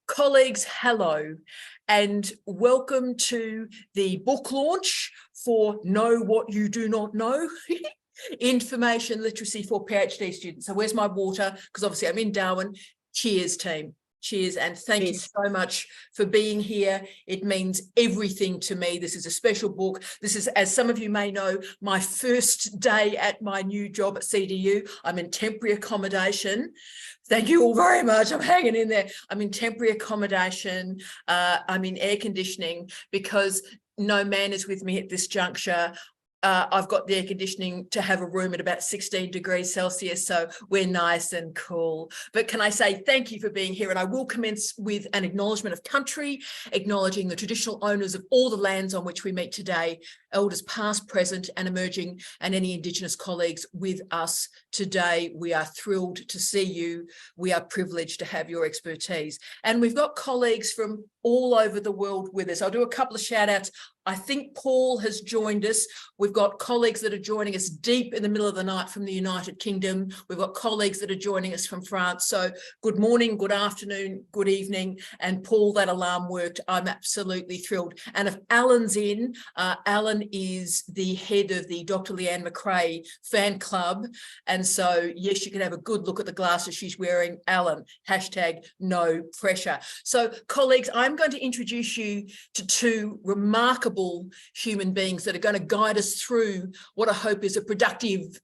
Colleagues, hello, and welcome to the book launch for Know What You Do Not Know, Information Literacy for PhD Students. So where's my water? Because obviously I'm in Darwin. Cheers, team. Cheers, and thank you so much for being here. It means everything to me. This is a special book. This is, as some of you may know, my first day at my new job at CDU. I'm in temporary accommodation. Thank you all very much. I'm hanging in there. I'm in temporary accommodation. I'm in air conditioning because no man is with me at this juncture. I've got the air conditioning to have a room at about 16 degrees Celsius, so we're nice and cool. But can I say thank you for being here? And I will commence with an acknowledgement of country, acknowledging the traditional owners of all the lands on which we meet today, elders past, present and emerging, and any Indigenous colleagues with us today. We are thrilled to see you. We are privileged to have your expertise. And we've got colleagues from all over the world with us. I'll do a couple of shout outs. I think Paul has joined us. We've got colleagues that are joining us deep in the middle of the night from the United Kingdom. We've got colleagues that are joining us from France. So good morning, good afternoon, good evening. And Paul, that alarm worked. I'm absolutely thrilled. And if Alan's in, Alan is the head of the Dr. Leanne McRae fan club. And so, yes, you can have a good look at the glasses she's wearing. Alan, hashtag no pressure. So colleagues, I'm going to introduce you to two remarkable human beings that are going to guide us through what I hope is a productive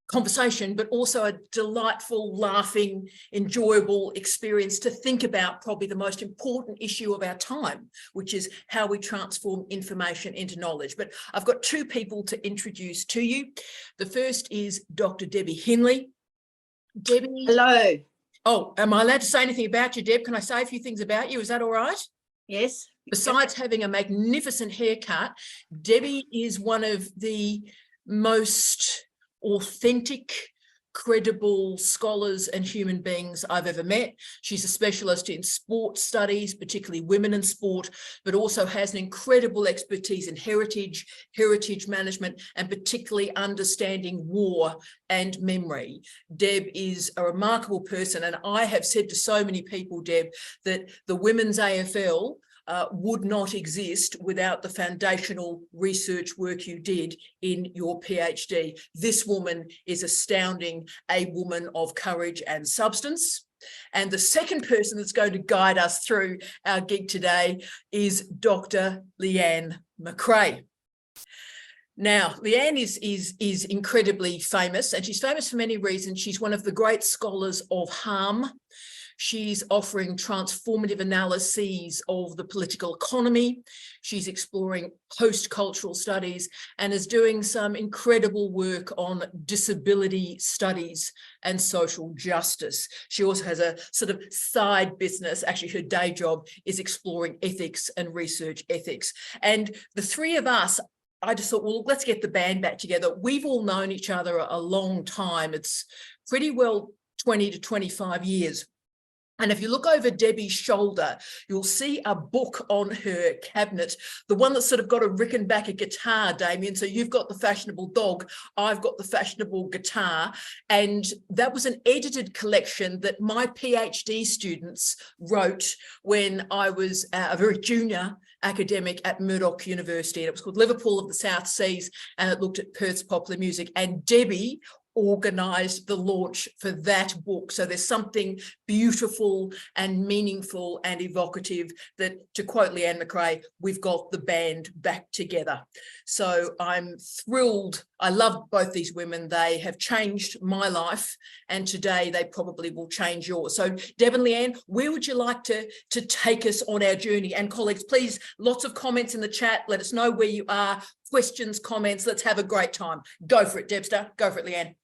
conversation, but also a delightful, laughing, enjoyable experience to think about probably the most important issue of our time, which is how we transform information into knowledge. But I've got two people to introduce to you. The first is Dr. Debbie Hinley. Debbie. Hello. Oh, am I allowed to say anything about you, Deb? Can I say a few things about you? Is that all right? Yes. Besides having a magnificent haircut, Debbie is one of the most authentic, credible scholars and human beings I've ever met. She's a specialist in sport studies, particularly women in sport, but also has an incredible expertise in heritage management, and particularly understanding war and memory. Deb is a remarkable person, and I have said to so many people, Deb, that the women's AFL would not exist without the foundational research work you did in your PhD. This woman is astounding, a woman of courage and substance. And the second person that's going to guide us through our gig today is Dr. Leanne McRae. Now, Leanne is incredibly famous, and she's famous for many reasons. She's one of the great scholars of harm. She's offering transformative analyses of the political economy. She's exploring post-cultural studies and is doing some incredible work on disability studies and social justice. She also has a sort of side business. Actually, her day job is exploring ethics and research ethics. And the three of us, I just thought, well, let's get the band back together. We've all known each other a long time. It's pretty well 20 to 25 years. And if you look over Debbie's shoulder, you'll see a book on her cabinet, the one that's sort of got a Rickenbacker guitar, Damien. So you've got the fashionable dog, I've got the fashionable guitar. And that was an edited collection that my PhD students wrote when I was a very junior academic at Murdoch University. And it was called Liverpool of the South Seas, and it looked at Perth's popular music. And Debbie organised the launch for that book. So there's something beautiful and meaningful and evocative that, to quote Leanne McRae, we've got the band back together. So I'm thrilled. I love both these women. They have changed my life, and today they probably will change yours. So Deb and Leanne, where would you like to take us on our journey? And colleagues, please, lots of comments in the chat. Let us know where you are. Questions, comments. Let's have a great time. Go for it, Debster. Go for it, Leanne.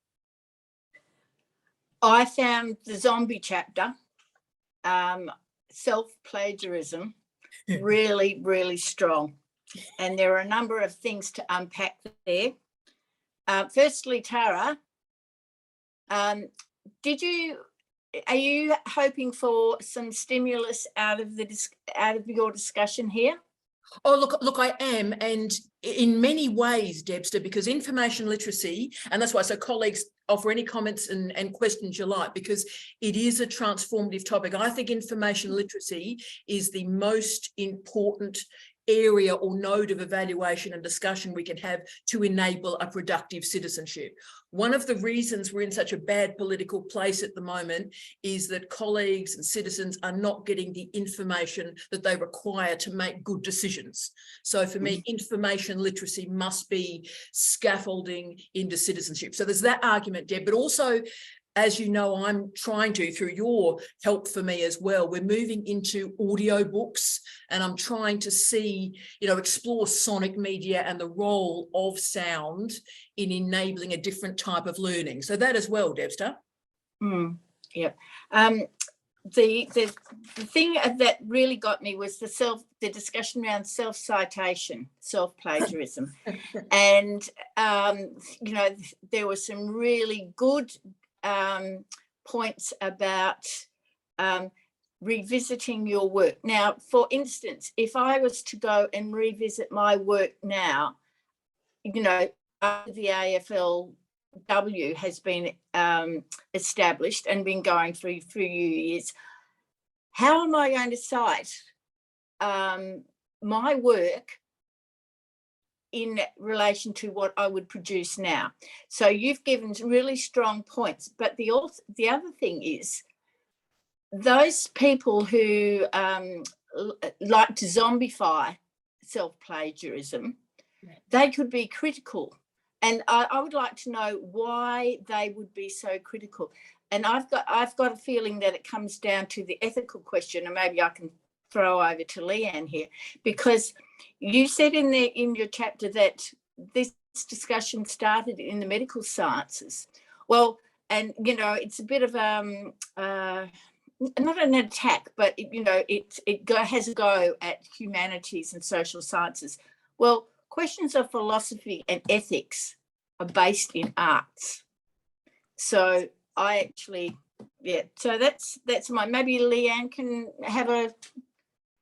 I found the zombie chapter, self-plagiarism, really, really strong. And there are a number of things to unpack there. Firstly, Tara, are you hoping for some stimulus out of your discussion here? Oh, look, I am. And in many ways, Debster, because information literacy, and that's why, so colleagues, offer any comments and questions you like, because it is a transformative topic. I think information literacy is the most important area or node of evaluation and discussion we can have to enable a productive citizenship. One of the reasons we're in such a bad political place at the moment is that colleagues and citizens are not getting the information that they require to make good decisions. So for me, information literacy must be scaffolding into citizenship. So there's that argument, Deb, but also, as you know, I'm trying to, through your help for me as well, we're moving into audio books, and I'm trying to see, explore sonic media and the role of sound in enabling a different type of learning. So that as well, Debster. Yeah. The thing that really got me was the discussion around self-citation, self-plagiarism. And, there were some really good points about revisiting your work. Now, for instance, if I was to go and revisit my work now, the AFLW has been established and been going for a few years, how am I going to cite my work in relation to what I would produce now? So you've given really strong points, but the other thing is, those people who like to zombify self-plagiarism, they could be critical, and I would like to know why they would be so critical. And I've got a feeling that it comes down to the ethical question, and maybe I can throw over to Leanne here, because you said in your chapter that this discussion started in the medical sciences. Well, and it's a bit of not an attack, but it has a go at humanities and social sciences. Well, questions of philosophy and ethics are based in arts. So I actually, so that's maybe Leanne can have a.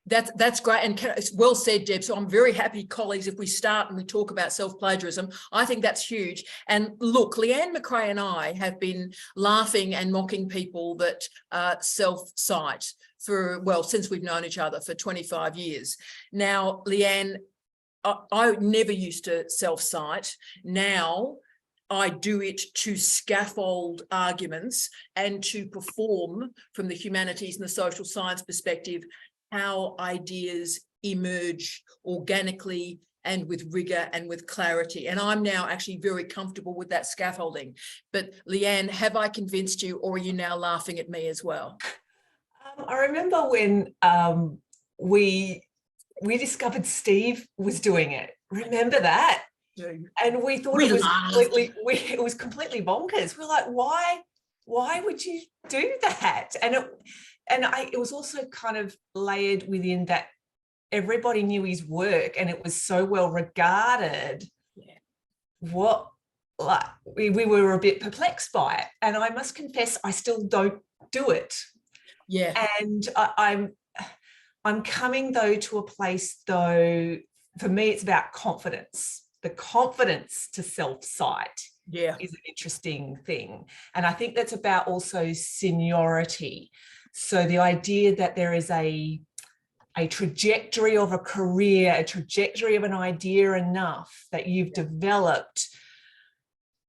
That's great, and it's well said, Deb. So I'm very happy, colleagues, if we start and we talk about self-plagiarism. I think that's huge. And look, Leanne McRae and I have been laughing and mocking people that self-cite since we've known each other for 25 years. Now, Leanne, I never used to self-cite. Now I do it to scaffold arguments and to perform from the humanities and the social science perspective how ideas emerge organically and with rigor and with clarity. And I'm now actually very comfortable with that scaffolding. But Leanne, have I convinced you, or are you now laughing at me as well? I remember when we discovered Steve was doing it. Remember that? And we thought it was completely bonkers. We're like, why would you do that? And it was also kind of layered within that everybody knew his work and it was so well regarded. We were a bit perplexed by it. And I must confess, I still don't do it. Yeah. And I'm coming though to a place though, for me, it's about confidence. The confidence to self-cite is an interesting thing. And I think that's about also seniority. So the idea that there is a trajectory of a career, a trajectory of an idea enough that you've developed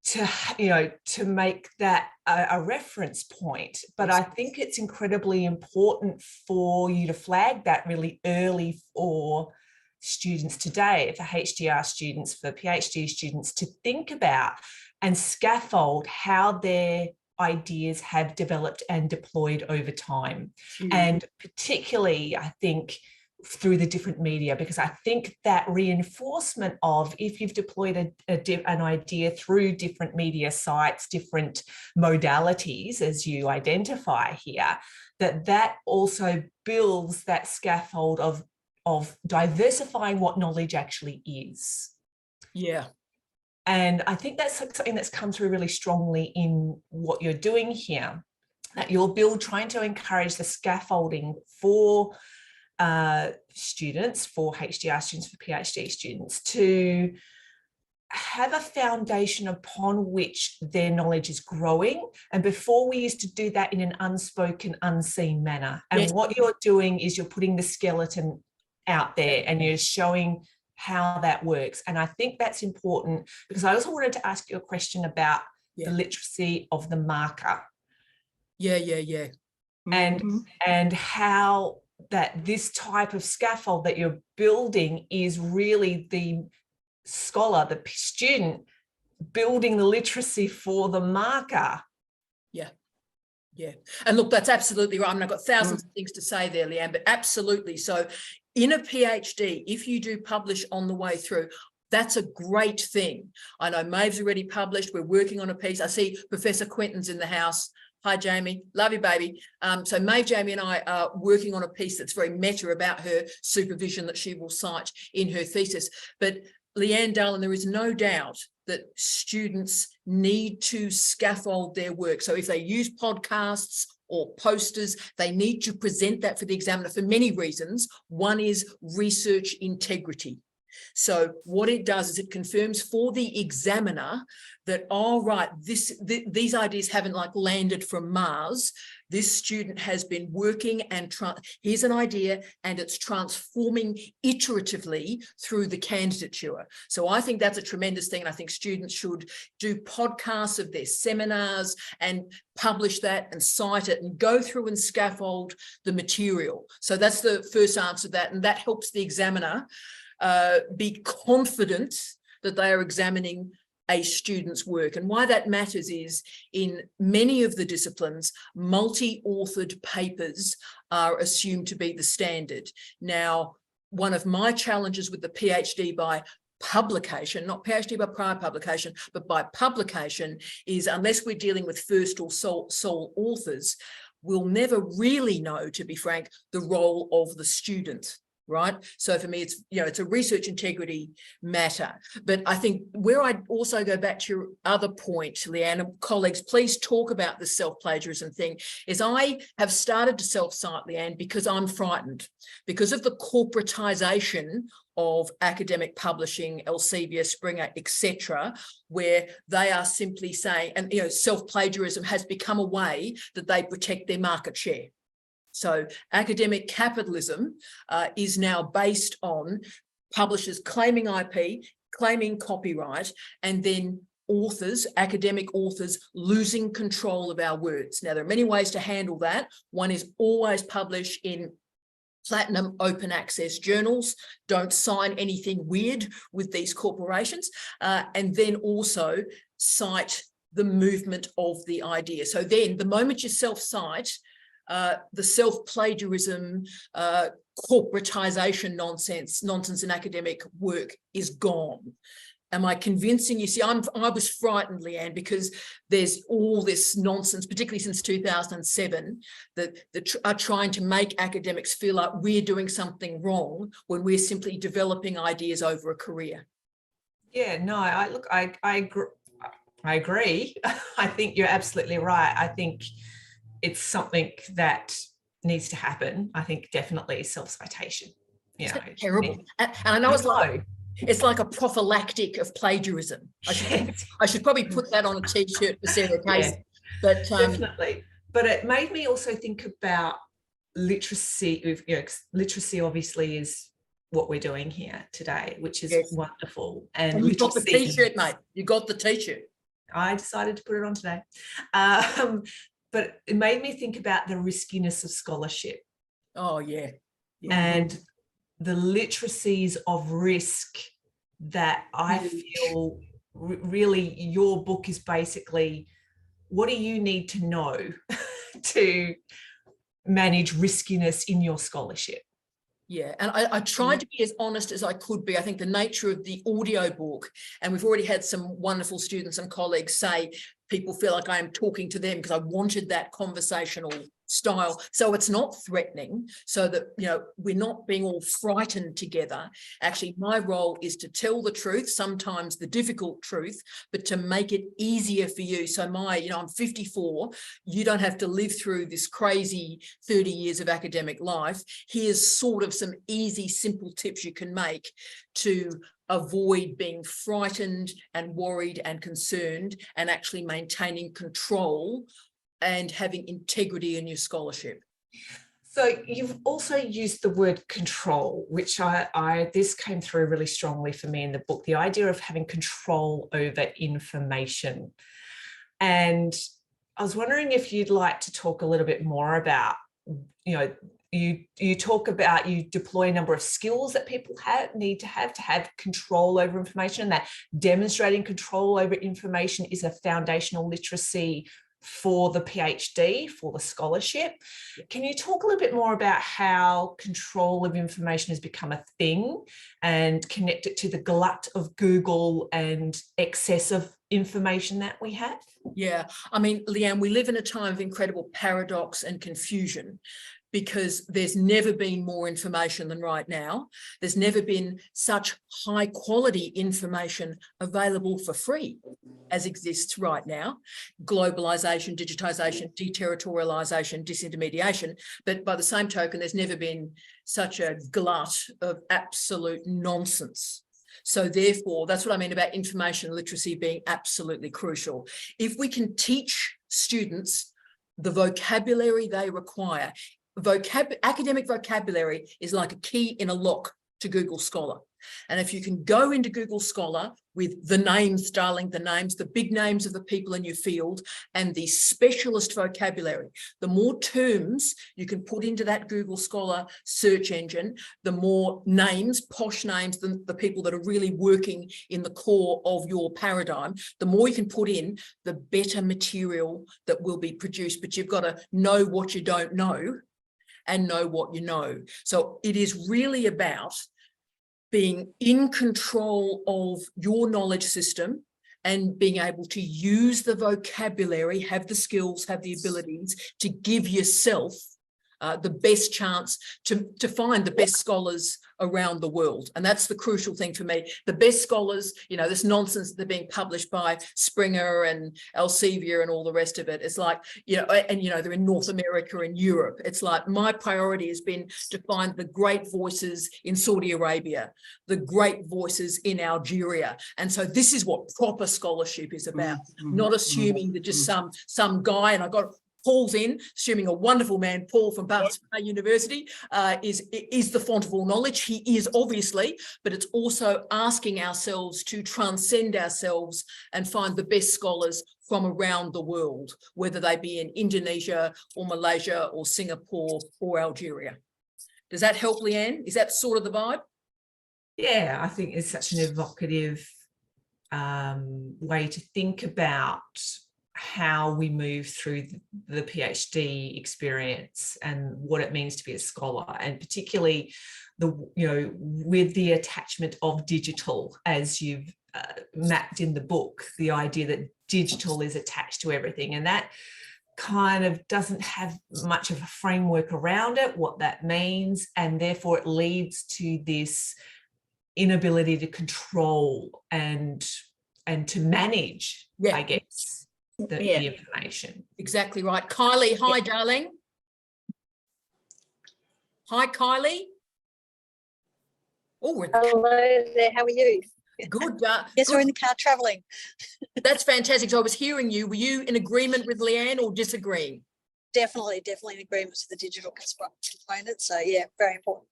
to make that a reference point. But I think it's incredibly important for you to flag that really early for students today, for HDR students, for PhD students, to think about and scaffold how their ideas have developed and deployed over time. And particularly, I think, through the different media, because I think that reinforcement of, if you've deployed an idea through different media sites, different modalities, as you identify here, that also builds that scaffold of diversifying what knowledge actually is. Yeah. And I think that's something that's come through really strongly in what you're doing here, that you're trying to encourage the scaffolding for students, for HDR students, for PhD students, to have a foundation upon which their knowledge is growing. And before, we used to do that in an unspoken, unseen manner. And Yes. what you're doing is you're putting the skeleton out there and you're showing how that works. And I think that's important, because I also wanted to ask you a question about the literacy of the marker. Yeah. And how that this type of scaffold that you're building is really the scholar, the student, building the literacy for the marker. Yeah. And look, that's absolutely right. I mean, I've got thousands of things to say there, Leanne, but absolutely. So in a PhD, if you do publish on the way through, that's a great thing. I know Maeve's already published. We're working on a piece. I see Professor Quentin's in the house. Hi, Jamie. Love you, baby. So Maeve, Jamie and I are working on a piece that's very meta about her supervision that she will cite in her thesis. But Leanne, darling, there is no doubt that students need to scaffold their work. So if they use podcasts or posters, they need to present that for the examiner for many reasons. One is research integrity. So what it does is it confirms for the examiner that, all right, these ideas haven't like landed from Mars. This student has been working and here's an idea and it's transforming iteratively through the candidature. So I think that's a tremendous thing. And I think students should do podcasts of their seminars and publish that and cite it and go through and scaffold the material. So that's the first answer to that. And that helps the examiner be confident that they are examining a student's work. And why that matters is in many of the disciplines, multi-authored papers are assumed to be the standard. Now, one of my challenges with the PhD by publication, not PhD by prior publication, but by publication, is unless we're dealing with first or sole authors, we'll never really know, to be frank, the role of the student. Right. So for me, it's, it's a research integrity matter. But I think where I'd also go back to your other point, Leanne, and colleagues, please talk about the self-plagiarism thing, is I have started to self-cite, Leanne, because I'm frightened because of the corporatization of academic publishing, Elsevier, Springer, etc., where they are simply saying, and self-plagiarism has become a way that they protect their market share. So academic capitalism is now based on publishers claiming IP, claiming copyright, and then authors, academic authors, losing control of our words. Now, there are many ways to handle that. One is always publish in platinum open access journals. Don't sign anything weird with these corporations. And then also cite the movement of the idea. So then the moment you self-cite, the self-plagiarism, corporatization nonsense in academic work is gone. Am I convincing you? See, I was frightened, Leanne, because there's all this nonsense, particularly since 2007, that are trying to make academics feel like we're doing something wrong when we're simply developing ideas over a career. Yeah, no, I agree. I think you're absolutely right. I think it's something that needs to happen. I think definitely self-citation. It's terrible. And I know it's like a prophylactic of plagiarism. I should probably put that on a t-shirt for Sarah Case. Yeah, but definitely. But it made me also think about literacy. Literacy obviously is what we're doing here today, which is wonderful. And you got the t-shirt, mate. You got the t-shirt. I decided to put it on today. But it made me think about the riskiness of scholarship. Oh, yeah. And the literacies of risk that I feel really your book is basically, what do you need to know to manage riskiness in your scholarship? Yeah, and I tried to be as honest as I could be. I think the nature of the audio book, and we've already had some wonderful students and colleagues say people feel like I am talking to them because I wanted that conversational style. So it's not threatening, so that, you know, we're not being all frightened together. Actually, my role is to tell the truth, sometimes the difficult truth, but to make it easier for you. So I'm 54. You don't have to live through this crazy 30 years of academic life. Here's sort of some easy, simple tips you can make to avoid being frightened and worried and concerned, and actually maintaining control and having integrity in your scholarship. So you've also used the word control, which this came through really strongly for me in the book, the idea of having control over information. And I was wondering if you'd like to talk a little bit more about, you know, you talk about, you deploy a number of skills that people need to have control over information, and that demonstrating control over information is a foundational literacy for the PhD, for the scholarship. Can you talk a little bit more about how control of information has become a thing, and connect it to the glut of Google and excess of information that we have? Yeah, I mean, Leanne, we live in a time of incredible paradox and confusion, because there's never been more information than right now. There's never been such high quality information available for free as exists right now. Globalization, digitization, deterritorialization, disintermediation. But by the same token, there's never been such a glut of absolute nonsense. So therefore, that's what I mean about information literacy being absolutely crucial. If we can teach students the vocabulary they require, academic vocabulary is like a key in a lock to Google Scholar. And if you can go into Google Scholar with the names, darling, the big names of the people in your field, and the specialist vocabulary, the more terms you can put into that Google Scholar search engine, the more names, posh names, the people that are really working in the core of your paradigm, the more you can put in, the better material that will be produced. But you've got to know what you don't know and know what you know. So it is really about being in control of your knowledge system and being able to use the vocabulary, have the skills, have the abilities to give yourself the best chance to find the best scholars around the world. And that's the crucial thing for me. The best scholars, you know, this nonsense that they're being published by Springer and Elsevier and all the rest of it. It's like, you know, and, you know, they're in North America and Europe. It's like my priority has been to find the great voices in Saudi Arabia, the great voices in Algeria. And so this is what proper scholarship is about, not assuming that just some guy, and I got Paul's in, assuming a wonderful man, Paul from Brabazon University, is the font of all knowledge. He is, obviously, but it's also asking ourselves to transcend ourselves and find the best scholars from around the world, whether they be in Indonesia or Malaysia or Singapore or Algeria. Does that help, Leanne? Is that sort of the vibe? Yeah, I think it's such an evocative way to think about how we move through the PhD experience and what it means to be a scholar, and particularly with the attachment of digital, as you've mapped in the book, the idea that digital is attached to everything, and that kind of doesn't have much of a framework around it, what that means, and therefore it leads to this inability to control and to manage, I guess, the information. Exactly right. Kylie, hi, darling. Hi, Kylie. Oh, hello there. How are you? Good. Yes, we're in the car traveling. That's fantastic. So I was hearing you. Were you in agreement with Leanne or disagreeing? Definitely in agreement with the digital component. So yeah, very important.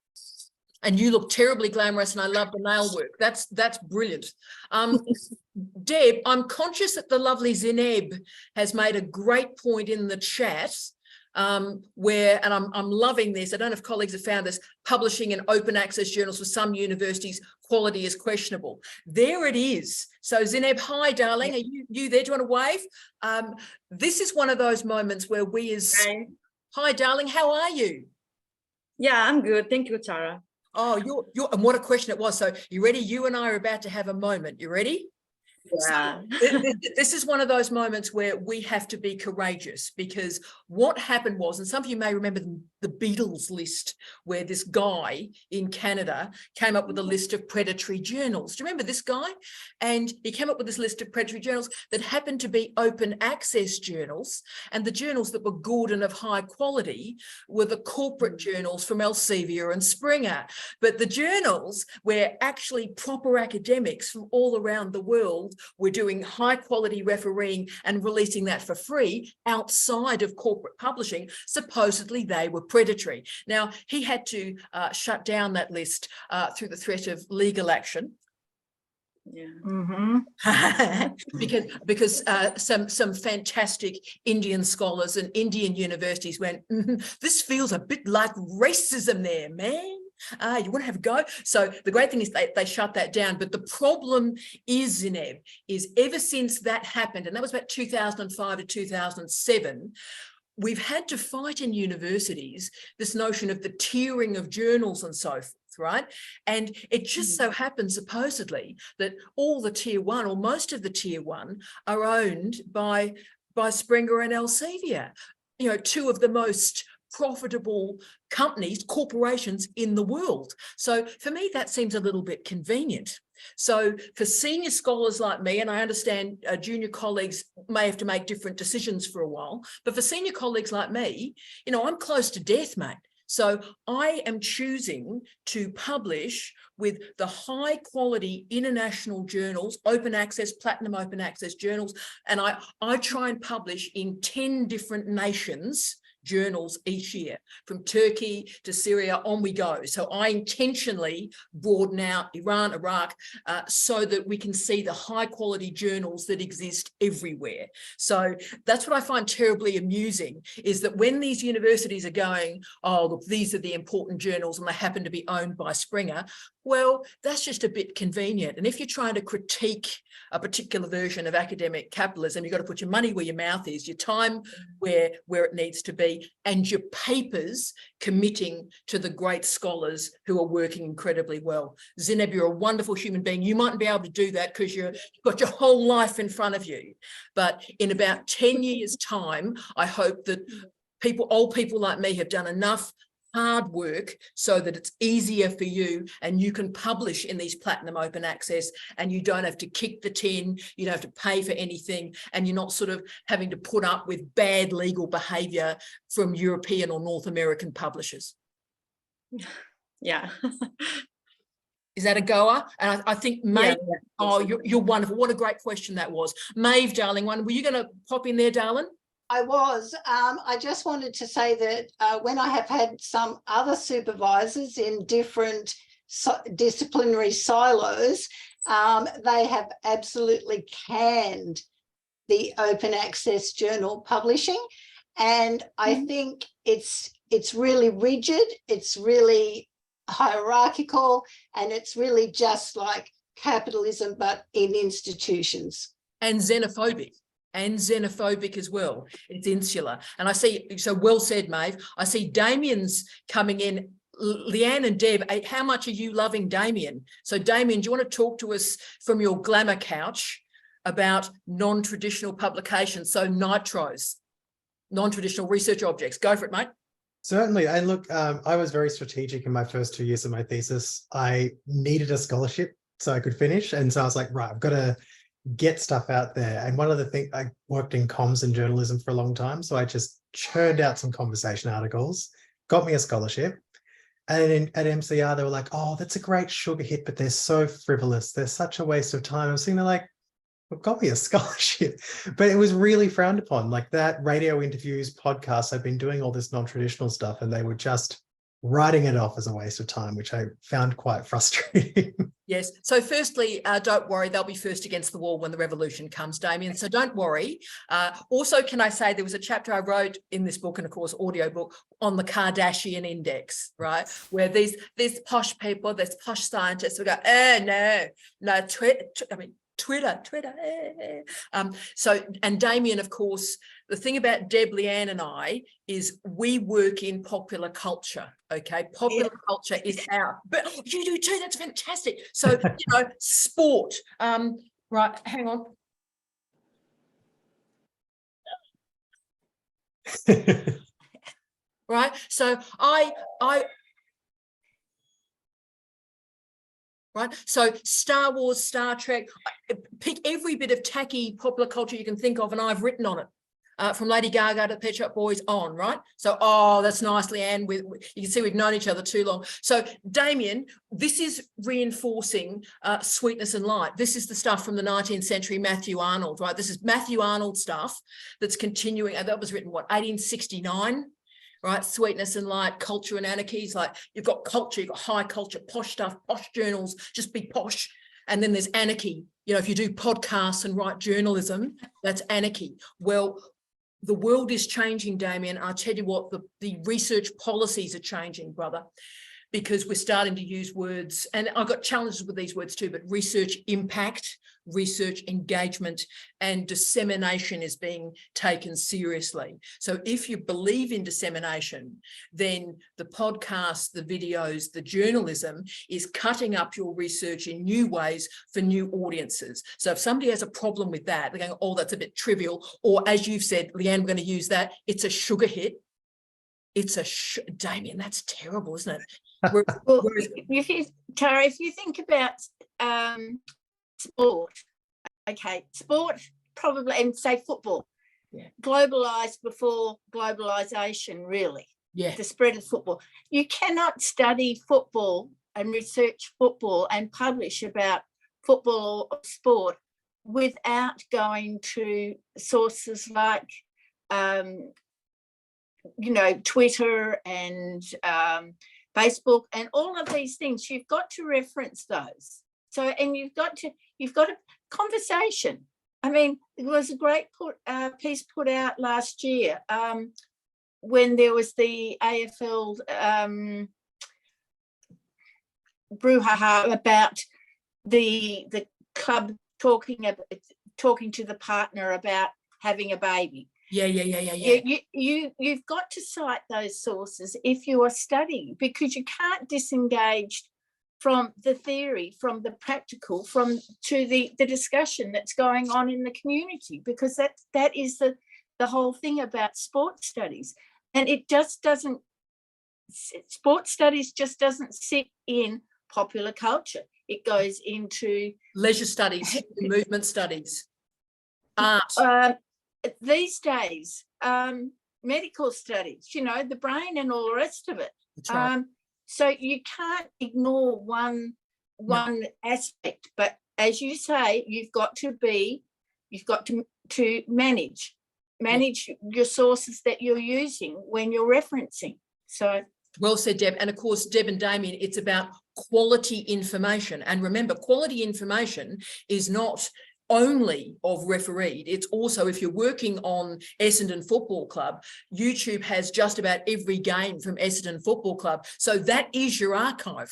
And you look terribly glamorous, and I love the nail work. That's brilliant. Deb, I'm conscious that the lovely Zineb has made a great point in the chat where, and I'm loving this, I don't know if colleagues have found this, publishing in open access journals for some universities, quality is questionable. There it is. So Zineb, hi, darling. Are you there? Do you want to wave? This is one of those moments where we as... Hi, darling. How are you? Yeah, I'm good. Thank you, Tara. Oh, you're and what a question it was. So you ready? You and I are about to have a moment. You ready? Yeah. This is one of those moments where we have to be courageous, because what happened was, and some of you may remember the Beatles list, where this guy in Canada came up with a list of predatory journals. Do you remember this guy? And he came up with this list of predatory journals that happened to be open access journals, and the journals that were good and of high quality were the corporate journals from Elsevier and Springer. But the journals where actually proper academics from all around the world were doing high quality refereeing and releasing that for free outside of corporate publishing, supposedly they were predatory. Now, he had to shut down that list through the threat of legal action. Yeah. because some fantastic Indian scholars and Indian universities went, this feels a bit like racism there, man. You want to have a go? So the great thing is they shut that down. But the problem is, Zineb, is ever since that happened, and that was about 2005 to 2007, we've had to fight in universities this notion of the tiering of journals and so forth, right? And it just so happens, supposedly, that all the tier one, or most of the tier one, are owned by Springer and Elsevier, you know, two of the most profitable companies, corporations in the world. So for me, that seems a little bit convenient. So for senior scholars like me, and I understand junior colleagues may have to make different decisions for a while, but for senior colleagues like me, you know, I'm close to death, mate. So I am choosing to publish with the high quality international journals, open access, platinum open access journals, and I try and publish in 10 different nations journals each year, from Turkey to Syria, on we go. So I intentionally broaden out Iran, Iraq, so that we can see the high quality journals that exist everywhere. So that's what I find terribly amusing, is that when these universities are going, oh, look, these are the important journals and they happen to be owned by Springer, well, that's just a bit convenient. And if you're trying to critique a particular version of academic capitalism, you've got to put your money where your mouth is, your time where it needs to be, and your papers committing to the great scholars who are working incredibly well. Zineb, you're a wonderful human being. You mightn't be able to do that because you've got your whole life in front of you. But in about 10 years' time, I hope that old people like me have done enough hard work so that it's easier for you and you can publish in these platinum open access, and you don't have to kick the tin, you don't have to pay for anything, and you're not sort of having to put up with bad legal behavior from European or North American publishers. Yeah. Is that a goer? And I think Maeve, Yeah. oh, you're wonderful. What a great wquestion that was. Maeve, darling, were you going to pop in there, darling? I was. I just wanted to say that when I have had some other supervisors in different disciplinary silos, they have absolutely canned the open access journal publishing. And I think it's really rigid, it's really hierarchical, and it's really just like capitalism, but in institutions. And xenophobic. And xenophobic as well. It's insular. And I see, so well said, Maeve. I see Damien's coming in. Leanne and Deb, how much are you loving Damien? So Damien, do you want to talk to us from your glamour couch about non-traditional publications? So nitros, non-traditional research objects. Go for it, mate. Certainly. And look, I was very strategic in my first 2 years of my thesis. I needed a scholarship so I could finish. And so I was like, right, I've got to get stuff out there. And one of the things, I worked in comms and journalism for a long time, so I just churned out some conversation articles, got me a scholarship. And at MCR they were like, oh, that's a great sugar hit, but they're so frivolous, they're such a waste of time. I was sitting there like, well, got me a scholarship. But it was really frowned upon, like that radio interviews, podcasts. I've been doing all this non-traditional stuff and they were just writing it off as a waste of time, which I found quite frustrating. Yes. So firstly, don't worry, they'll be first against the wall when the revolution comes, Damien. So don't worry. Also, can I say there was a chapter I wrote in this book, and of course, audiobook, on the Kardashian index, right? Where these posh people, these posh scientists will go, no, Twitter. So, and Damien, of course, the thing about Deb, Leanne and I is we work in popular culture, okay? Popular culture is our, but you do too, that's fantastic. So, sport, Right, hang on. Right, so right, so Star Wars, Star Trek, pick every bit of tacky popular culture you can think of, and I've written on it. From Lady Gaga to Pet Shop Boys on, right? So, oh, that's nice, Leanne. You can see we've known each other too long. So, Damien, this is reinforcing sweetness and light. This is the stuff from the 19th century Matthew Arnold, right? This is Matthew Arnold stuff that's continuing. And that was written, what, 1869? Right, sweetness and light, culture and anarchies. Like you've got culture, you've got high culture, posh stuff, posh journals, just be posh. And then there's anarchy. You know, if you do podcasts and write journalism, that's anarchy. Well, the world is changing, Damien. I'll tell you what, the research policies are changing, brother, because we're starting to use words, and I've got challenges with these words too, but research impact, research engagement, and dissemination is being taken seriously. So if you believe in dissemination, then the podcasts, the videos, the journalism is cutting up your research in new ways for new audiences. So if somebody has a problem with that, they're going, oh, that's a bit trivial, or as you've said, Leanne, we're going to use that, it's a sugar hit. It's a Damien, that's terrible, isn't it? Well, Tara, if you think about sport, okay, sport probably, and say football, globalized before globalization, really, the spread of football. You cannot study football and research football and publish about football or sport without going to sources like you know, Twitter and Facebook and all of these things. You've got to reference those. So, and you've got a conversation. I mean, there was a great piece put out last year when there was the AFL brouhaha about the club talking to the partner about having a baby. Yeah. You've got to cite those sources if you are studying, because you can't disengage from the theory, from the practical, to the discussion that's going on in the community, because that is the whole thing about sports studies. And sports studies just doesn't sit in popular culture. It goes into leisure studies, movement studies, art. These days, medical studies, you know, the brain and all the rest of it. That's right. So you can't ignore one aspect, but as you say, you've got to manage your sources that you're using when you're referencing. So well said, Deb. And of course, Deb and Damien, it's about quality information. And remember, quality information is not only of refereed, it's also, if you're working on Essendon Football Club, YouTube has just about every game from Essendon Football Club. So that is your archive.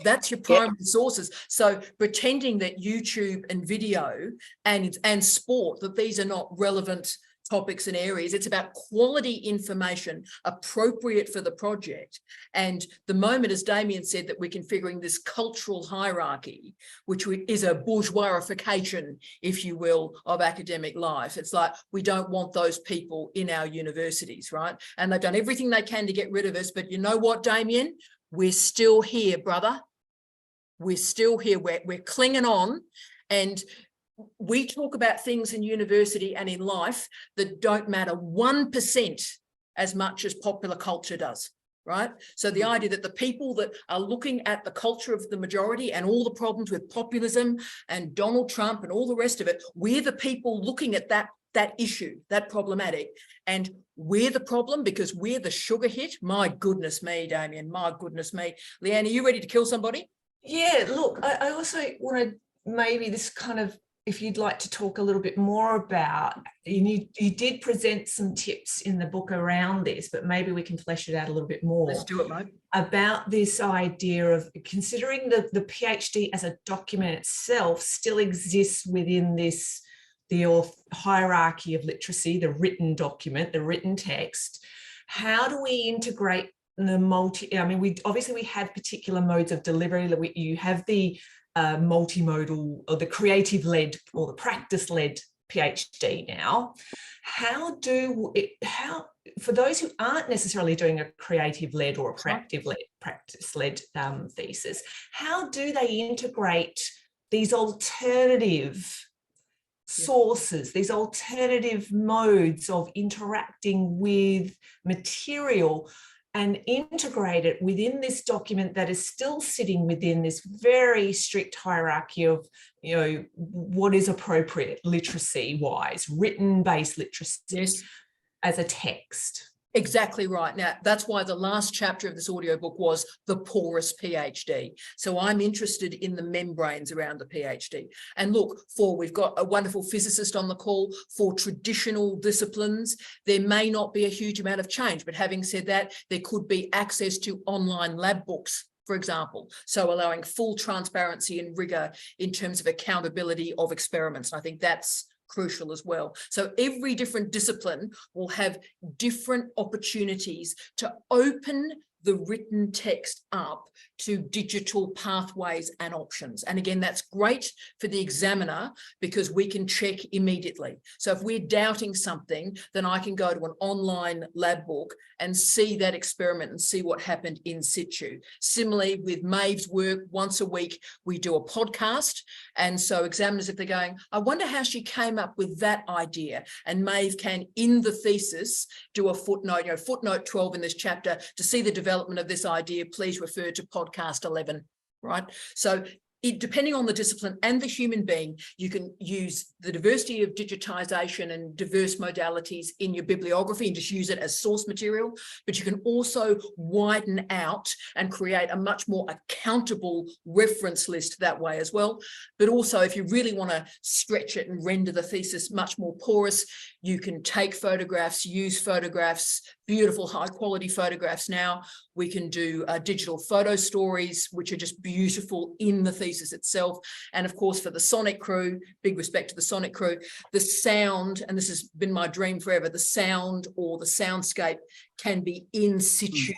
That's your primary sources. So pretending that YouTube and video and sport, that these are not relevant topics and areas, it's about quality information appropriate for the project. And the moment, as Damien said, that we're configuring this cultural hierarchy, which is a bourgeoisification, if you will, of academic life, it's like we don't want those people in our universities, right? And they've done everything they can to get rid of us, but you know what, Damien? We're still here, brother. We're still here. We're clinging on, and we talk about things in university and in life that don't matter 1% as much as popular culture does, right? So the idea that the people that are looking at the culture of the majority and all the problems with populism and Donald Trump and all the rest of it, we're the people looking at that issue, that problematic, and we're the problem because we're the sugar hit. My goodness me, Damien, my goodness me. Leanne, are you ready to kill somebody? Yeah, look, I also wanted maybe this kind of, if you'd like to talk a little bit more about, you did present some tips in the book around this, but maybe we can flesh it out a little bit more. Let's do it, mate. About this idea of considering the PhD as a document itself still exists within the hierarchy of literacy, the written document, the written text. How do we integrate the we have particular modes of delivery. You have the multimodal or the creative-led or the practice-led PhD now. How for those who aren't necessarily doing a creative-led or a practice-led thesis, how do they integrate these alternative sources, these alternative modes of interacting with material, and integrate it within this document that is still sitting within this very strict hierarchy of, you know, what is appropriate literacy-wise, written-based literacy, Yes, as a text? exactly right. Now, that's why the last chapter of this audiobook was the porous PhD. So I'm interested in the membranes around the PhD. And look, we've got a wonderful physicist on the call. For traditional disciplines, there may not be a huge amount of change, but having said that, there could be access to online lab books, for example, so allowing full transparency and rigor in terms of accountability of experiments. And I think that's crucial as well. So every different discipline will have different opportunities to open the written text up to digital pathways and options. And again, that's great for the examiner because we can check immediately. So if we're doubting something, then I can go to an online lab book and see that experiment and see what happened in situ. Similarly, with Maeve's work, once a week, we do a podcast. And so examiners, if they're going, I wonder how she came up with that idea. And Maeve can, in the thesis, do a footnote, you know, footnote 12 in this chapter, to see the development of this idea, please refer to podcast 11, right? So depending on the discipline and the human being, you can use the diversity of digitization and diverse modalities in your bibliography and just use it as source material, but you can also widen out and create a much more accountable reference list that way as well. But also, if you really want to stretch it and render the thesis much more porous, you can take photographs, use photographs, beautiful high quality photographs now. We can do digital photo stories, which are just beautiful in the thesis itself. And of course, for the Sonic crew, big respect to the Sonic crew, the sound, and this has been my dream forever, the sound or the soundscape can be in situ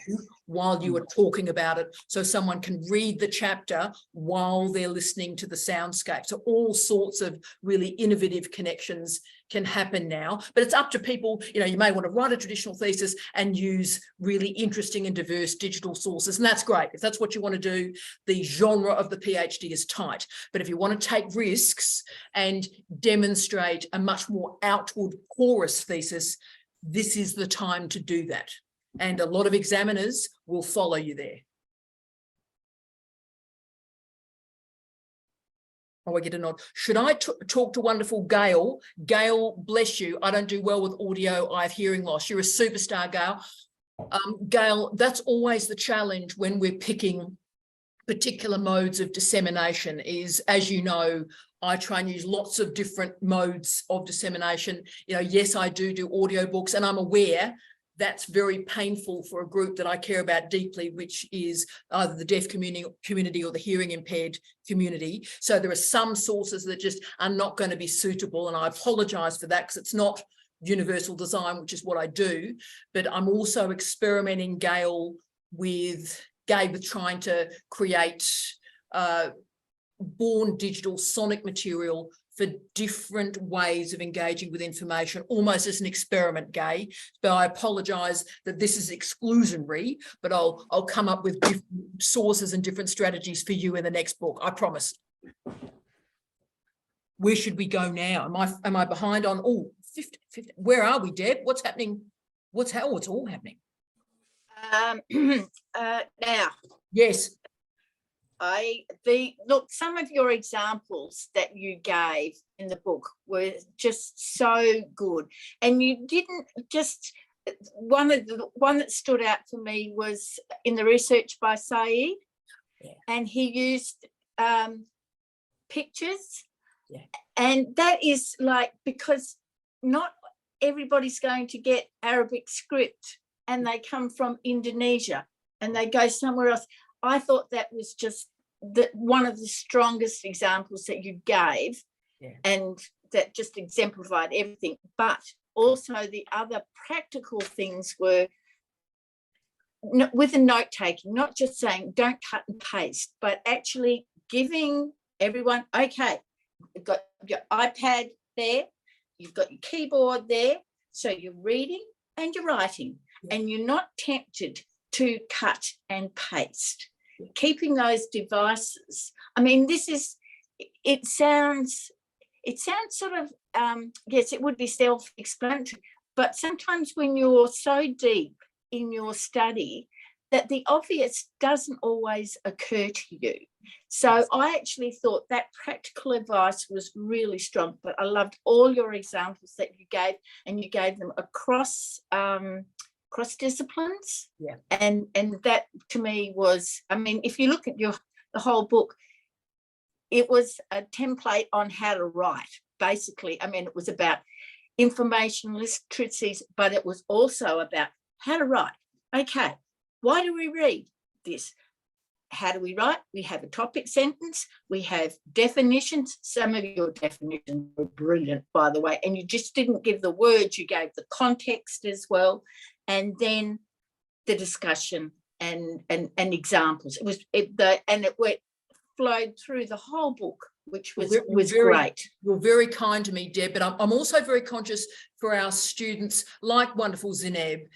while you are talking about it. So someone can read the chapter while they're listening to the soundscape. So all sorts of really innovative connections can happen now, but it's up to people. You know, you may want to write a traditional thesis and use really interesting and diverse digital sources, and that's great. If that's what you want to do, the genre of the PhD is tight. But if you want to take risks and demonstrate a much more outward porous thesis, this is the time to do that. And a lot of examiners will follow you there. Oh, I get a nod. Should I talk to wonderful Gail? Gail, bless you. I don't do well with audio. I have hearing loss. You're a superstar, Gail. Gail, that's always the challenge when we're picking particular modes of dissemination is, as you know, I try and use lots of different modes of dissemination. You know, yes, I do audiobooks, and I'm aware that's very painful for a group that I care about deeply, which is either the deaf community or the hearing impaired community. So there are some sources that just are not going to be suitable, and I apologize for that because it's not universal design, which is what I do. But I'm also experimenting, Gail, with trying to create born digital sonic material for different ways of engaging with information, almost as an experiment, Gay. But I apologise that this is exclusionary, but I'll come up with different sources and different strategies for you in the next book, I promise. Where should we go now? Am I behind on, 50? Where are we, Deb? What's happening? It's all happening. Now. Yes. Look, some of your examples that you gave in the book were just so good, and you didn't just one that stood out for me was in the research by Saeed, and he used pictures, and that is like, because not everybody's going to get Arabic script, and they come from Indonesia and they go somewhere else. I thought that was just one of the strongest examples that you gave, and that just exemplified everything. But also the other practical things were with the note taking, not just saying don't cut and paste, but actually giving everyone, okay, you've got your iPad there, you've got your keyboard there, so you're reading and you're writing, and you're not tempted to cut and paste. Keeping those devices, I mean, this is, it sounds sort of, yes, it would be self-explanatory, but sometimes when you're so deep in your study that the obvious doesn't always occur to you. So I actually thought that practical advice was really strong, but I loved all your examples that you gave, and you gave them across cross disciplines. Yeah. And that to me was, I mean, if you look at the whole book, it was a template on how to write, basically. I mean, it was about information literacies, but it was also about how to write. Okay, why do we read this? How do we write? We have a topic sentence, we have definitions. Some of your definitions were brilliant, by the way, and you just didn't give the words, you gave the context as well, and then the discussion and examples. It flowed through the whole book, which was great. You're very kind to me, Deb, but I'm also very conscious for our students, like wonderful Zineb,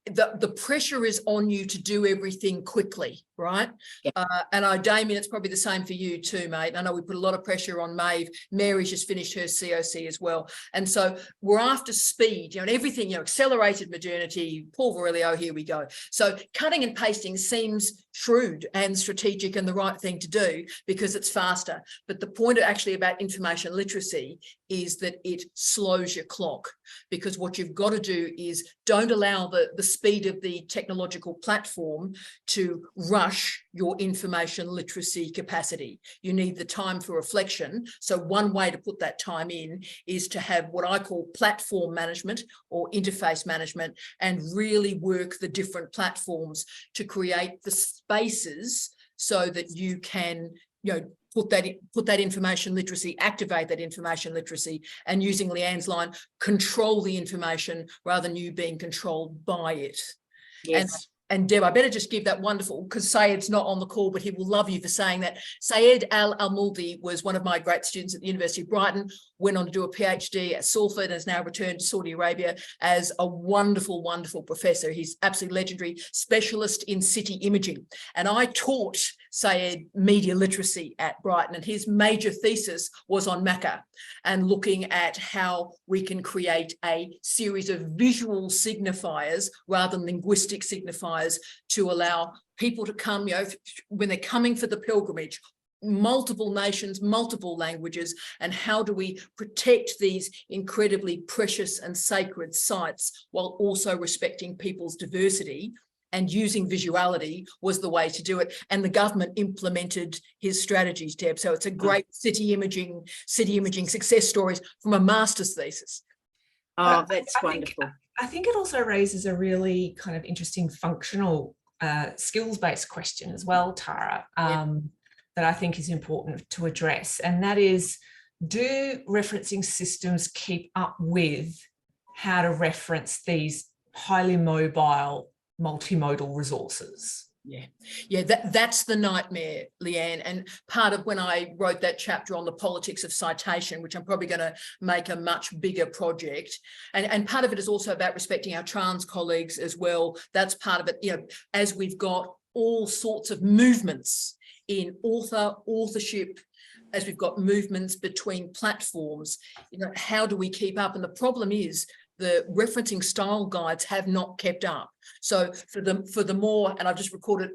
the pressure is on you to do everything quickly, right? Yeah. And Damien, it's probably the same for you too, mate. I know we put a lot of pressure on Maeve. Mary's just finished her COC as well. And so we're after speed, and everything, accelerated modernity, Paul Virilio, here we go. So cutting and pasting seems shrewd and strategic and the right thing to do because it's faster. But the point actually about information literacy is that it slows your clock, because what you've got to do is don't allow the speed of the technological platform to rush your information literacy capacity. You need the time for reflection. So one way to put that time in is to have what I call platform management or interface management, and really work the different platforms to create the spaces so that you can, put that information literacy, activate that information literacy, and using Leanne's line, control the information rather than you being controlled by it. Yes. And Deb, I better just give that wonderful, because Sayed's not on the call, but he will love you for saying that. Sayed Al-Muldi was one of my great students at the University of Brighton, went on to do a PhD at Salford and has now returned to Saudi Arabia as a wonderful, wonderful professor. He's absolutely legendary, specialist in city imaging. And I taught Sayed media literacy at Brighton, and his major thesis was on Maca and looking at how we can create a series of visual signifiers rather than linguistic signifiers to allow people to come, when they're coming for the pilgrimage, multiple nations, multiple languages, and how do we protect these incredibly precious and sacred sites while also respecting people's diversity. And using visuality was the way to do it. And the government implemented his strategies, Deb. So it's a great city imaging success stories from a master's thesis. Oh, that's wonderful. I think it also raises a really kind of interesting functional skills-based question as well, Tara, that I think is important to address. And that is, do referencing systems keep up with how to reference these highly mobile multimodal resources? Yeah, that's the nightmare, Leanne. And part of when I wrote that chapter on the politics of citation, which I'm probably going to make a much bigger project, and part of it is also about respecting our trans colleagues as well. That's part of it, as we've got all sorts of movements in authorship, as we've got movements between platforms, how do we keep up? And the problem is the referencing style guides have not kept up. So for the more, and I've just recorded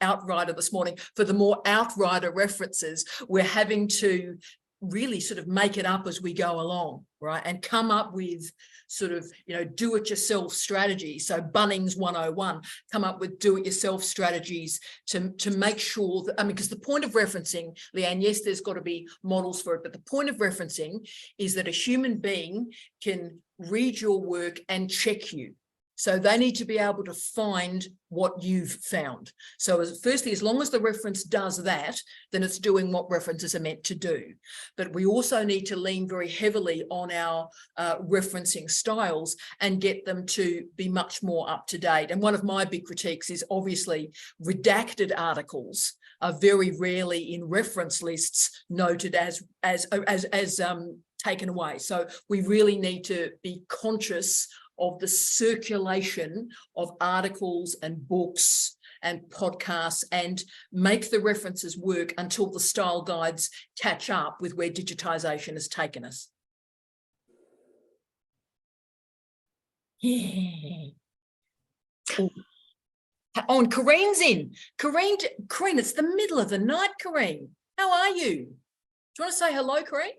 Outrider this morning, for the more Outrider references, we're having to really sort of make it up as we go along, right? And come up with sort of, do-it-yourself strategy. So Bunnings 101, come up with do-it-yourself strategies to make sure that, because the point of referencing, Leanne, yes, there's got to be models for it, but the point of referencing is that a human being can read your work and check you. So they need to be able to find what you've found. So firstly, as long as the reference does that, then it's doing what references are meant to do. But we also need to lean very heavily on our referencing styles and get them to be much more up to date. And one of my big critiques is obviously redacted articles are very rarely in reference lists noted as taken away. So we really need to be conscious of the circulation of articles and books and podcasts and make the references work until the style guides catch up with where digitization has taken us. Yeah. Oh, and Corrine's in. Corrine, it's the middle of the night, Corrine. How are you? Do you want to say hello, Corrine?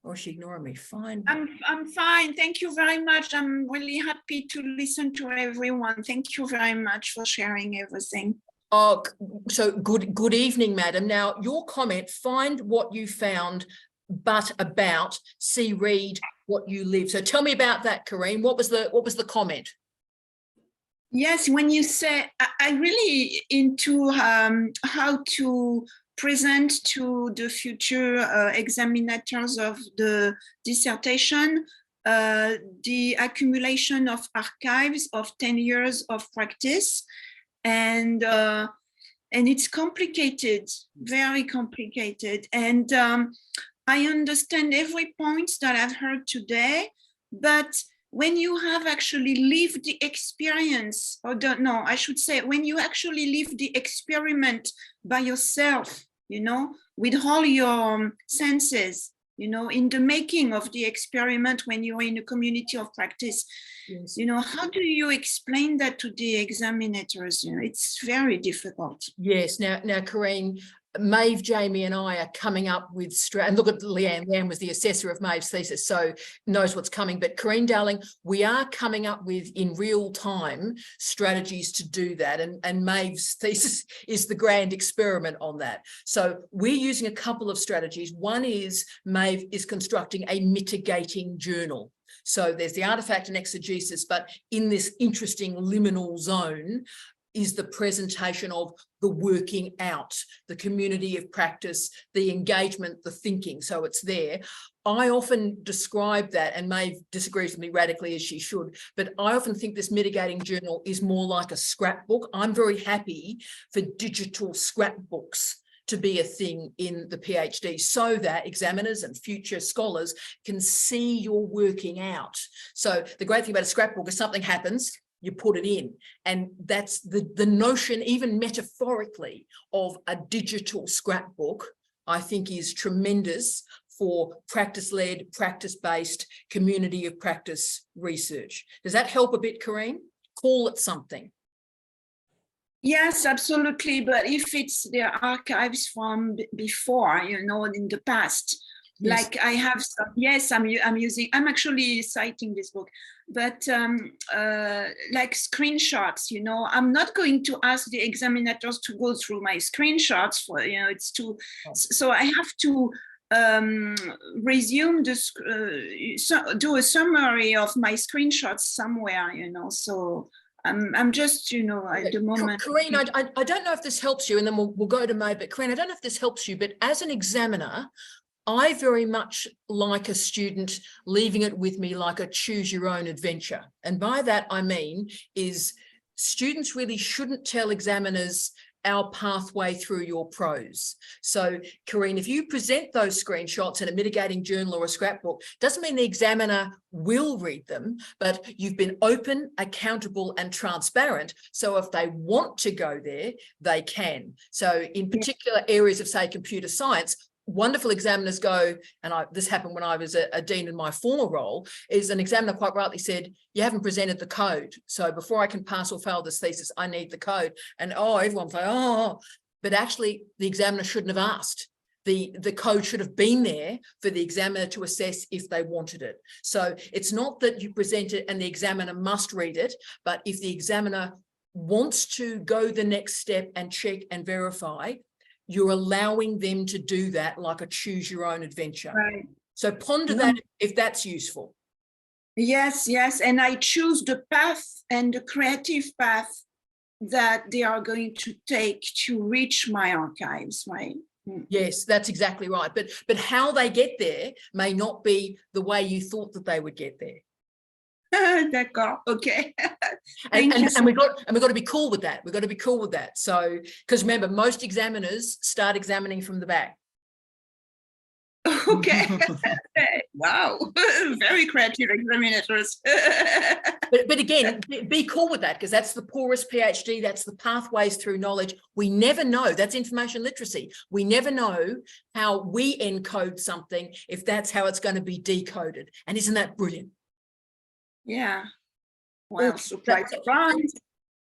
Or is she ignoring me? Fine. I'm fine. Thank you very much. I'm really happy to listen to everyone. Thank you very much for sharing everything. Oh, so good evening, madam. Now, your comment, find what you found, but about, see, read what you live. So tell me about that, Corrine. What was the comment? Yes, when you say, I really into how to present to the future examinators of the dissertation the accumulation of archives of 10 years of practice, and it's complicated, very complicated, and I understand every point that I've heard today, but when you have actually lived the experience, or don't know, I should say, when you actually live the experiment by yourself, you know, with all your senses, you know, in the making of the experiment when you're in a community of practice, yes. You know, how do you explain that to the examinators? You know, it's very difficult. Yes, now Corrine, Maeve, Jamie and I are coming up with, and look at Leanne. Leanne was the assessor of Maeve's thesis, so knows what's coming. But Corrine, darling, we are coming up with, in real time, strategies to do that. And Maeve's thesis is the grand experiment on that. So we're using a couple of strategies. One is Maeve is constructing a mitigating journal. So there's the artifact and exegesis, but in this interesting liminal zone is the presentation of the working out, the community of practice, the engagement, the thinking. So it's there. I often describe that, and Maeve disagrees with me radically as she should, but I often think this mitigating journal is more like a scrapbook. I'm very happy for digital scrapbooks to be a thing in the PhD so that examiners and future scholars can see your working out. So the great thing about a scrapbook is something happens, you put it in, and that's the notion, even metaphorically, of a digital scrapbook, I think is tremendous for practice-led, practice-based, community of practice research. Does that help a bit, Corrine? Call it something. Yes, absolutely. But if it's the archives from before, you know, in the past, yes. Like I have some, yes, I'm actually citing this book, but like screenshots, you know, I'm not going to ask the examinators to go through my screenshots for, you know, it's too, so I have to resume this, do a summary of my screenshots somewhere, you know, so I'm just, you know, at the moment. Corrine, I don't know if this helps you, and then we'll go to May, but Corrine, I don't know if this helps you, but as an examiner, I very much like a student leaving it with me like a choose your own adventure. And by that, I mean is students really shouldn't tell examiners our pathway through your prose. So, Corrine, if you present those screenshots in a mitigating journal or a scrapbook, doesn't mean the examiner will read them, but you've been open, accountable, and transparent. So if they want to go there, they can. So in particular areas of, say, computer science, wonderful examiners go, and this happened when I was a dean in my former role, is an examiner quite rightly said, you haven't presented the code. So before I can pass or fail this thesis, I need the code. And everyone's like, but actually the examiner shouldn't have asked. The code should have been there for the examiner to assess if they wanted it. So it's not that you present it and the examiner must read it, but if the examiner wants to go the next step and check and verify, you're allowing them to do that like a choose your own adventure. Right. So ponder that if that's useful. Yes, yes. And I choose the path and the creative path that they are going to take to reach my archives, right? Yes, that's exactly right. But how they get there may not be the way you thought that they would get there. D'accord. Okay. And we've got to be cool with that. We've got to be cool with that. So, because remember, most examiners start examining from the back. Okay. Wow. Very creative examinators. But again, be cool with that, because that's the porous PhD. That's the pathways through knowledge. We never know. That's information literacy. We never know how we encode something if that's how it's going to be decoded. And isn't that brilliant? Yeah. Wow. Surprise, surprise.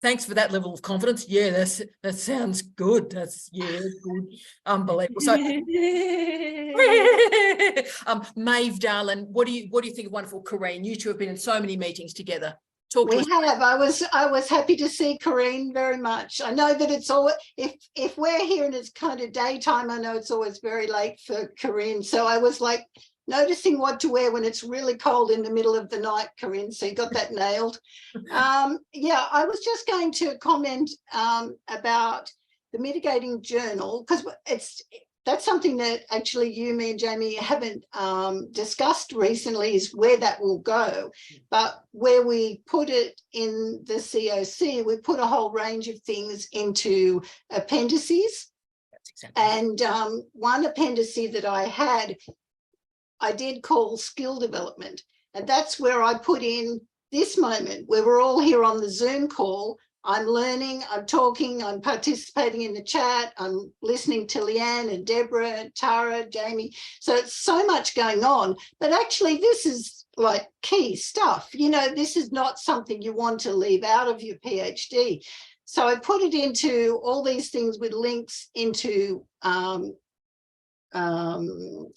Thanks for that level of confidence. Yeah, that sounds good. That's good. Unbelievable. So Maeve, darling, what do you think of wonderful Corinne? You two have been in so many meetings together. Talk to us. We have. I was happy to see Corinne very much. I know that it's all, if we're here and it's kind of daytime, I know it's always very late for Corinne. So I was like noticing what to wear when it's really cold in the middle of the night, Corinne. So you got that nailed. Yeah, I was just going to comment about the mitigating journal, because that's something that actually you, me and Jamie haven't discussed recently, is where that will go. But where we put it in the COC, we put a whole range of things into appendices. That's exactly. And one appendix that I had, I did call skill development. And that's where I put in this moment where we're all here on the Zoom call. I'm learning, I'm talking, I'm participating in the chat, I'm listening to Leanne and Deborah, Tara, Jamie. So it's so much going on, but actually this is like key stuff. You know, this is not something you want to leave out of your PhD. So I put it into all these things with links into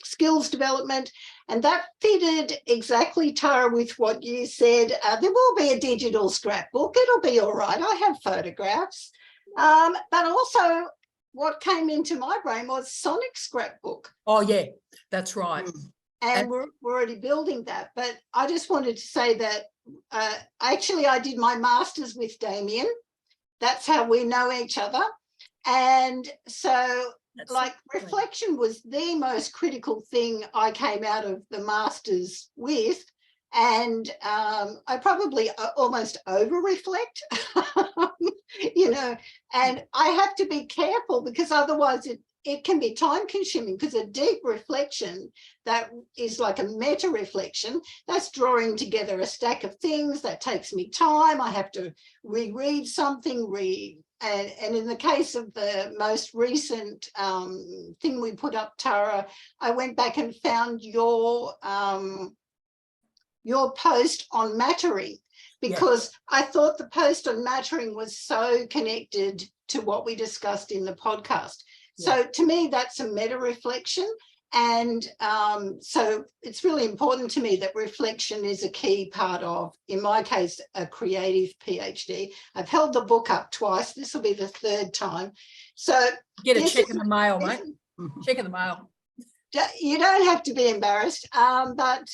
skills development, and that fitted exactly, Tara, with what you said. There will be a digital scrapbook. It'll be all right. I have photographs. But also what came into my brain was Sonic scrapbook. Oh, yeah, that's right. And we're already building that. But I just wanted to say that actually I did my master's with Damien. That's how we know each other. And so like reflection was the most critical thing I came out of the master's with. And I probably almost over reflect, you know, and I have to be careful because otherwise it can be time consuming, because a deep reflection that is like a meta reflection, that's drawing together a stack of things that takes me time. I have to reread something, and in the case of the most recent thing we put up, Tara, I went back and found your post on mattering, because I thought the post on mattering was so connected to what we discussed in the podcast. So to me, that's a meta reflection. And so it's really important to me that reflection is a key part of, in my case, a creative PhD. I've held the book up twice. This will be the third time. So get a check in the mail, mate. Check in the mail. You don't have to be embarrassed, but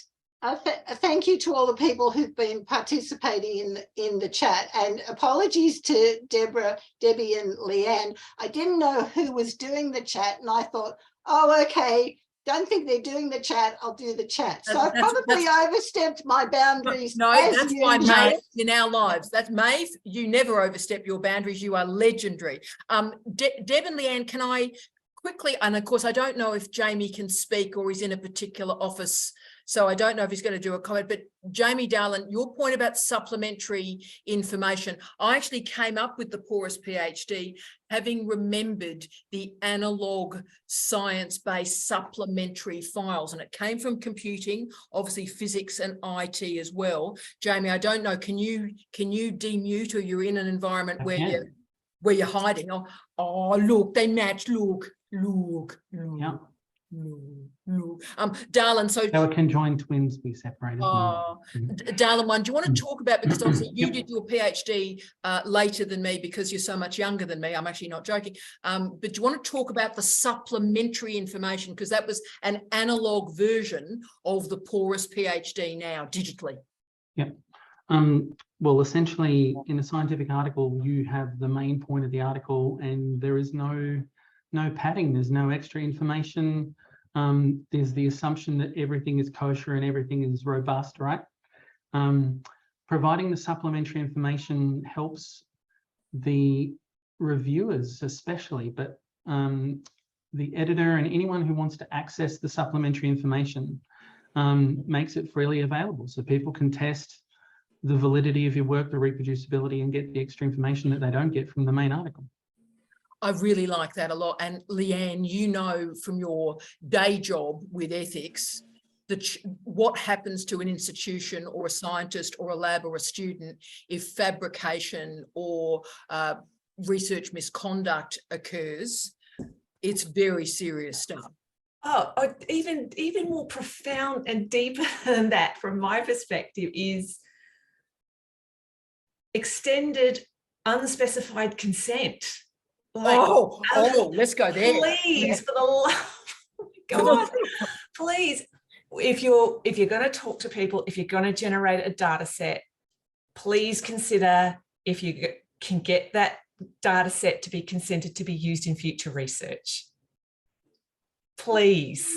thank you to all the people who've been participating in the chat, and apologies to Debbie and Leanne. I didn't know who was doing the chat, and I thought, oh, okay, don't think they're doing the chat, I'll do the chat. So I probably overstepped my boundaries. No, that's why Maeve in our lives. That's Maeve, you never overstep your boundaries. You are legendary. Deb and Leanne, can I quickly, and of course, I don't know if Jamie can speak or he's in a particular office, so I don't know if he's going to do a comment, but Jamie, darling, your point about supplementary information, I actually came up with the porous PhD having remembered the analog science-based supplementary files, and it came from computing, obviously physics and IT as well. Jamie, I don't know, can you demute, or you're in an environment where you're hiding? Oh, look, they match. Look. Yeah. Darlin, so they were conjoined twins, we separated them. Darlin, one, do you want to talk about, because obviously you did your PhD later than me because you're so much younger than me, I'm actually not joking, but do you want to talk about the supplementary information, because that was an analog version of the porous PhD now digitally? Yep. Well, essentially, in a scientific article, you have the main point of the article, and there is no padding. There's no extra information. There's the assumption that everything is kosher and everything is robust, right? Providing the supplementary information helps the reviewers especially, but the editor and anyone who wants to access the supplementary information makes it freely available, so people can test the validity of your work, the reproducibility, and get the extra information that they don't get from the main article. I really like that a lot. And Leanne, you know from your day job with ethics, that what happens to an institution or a scientist or a lab or a student if fabrication or research misconduct occurs. It's very serious stuff. Oh, even more profound and deeper than that, from my perspective, is extended unspecified consent. Like, let's go there. Please, for the love of God, please, if you're going to talk to people, if you're going to generate a data set, please consider if you can get that data set to be consented to be used in future research. Please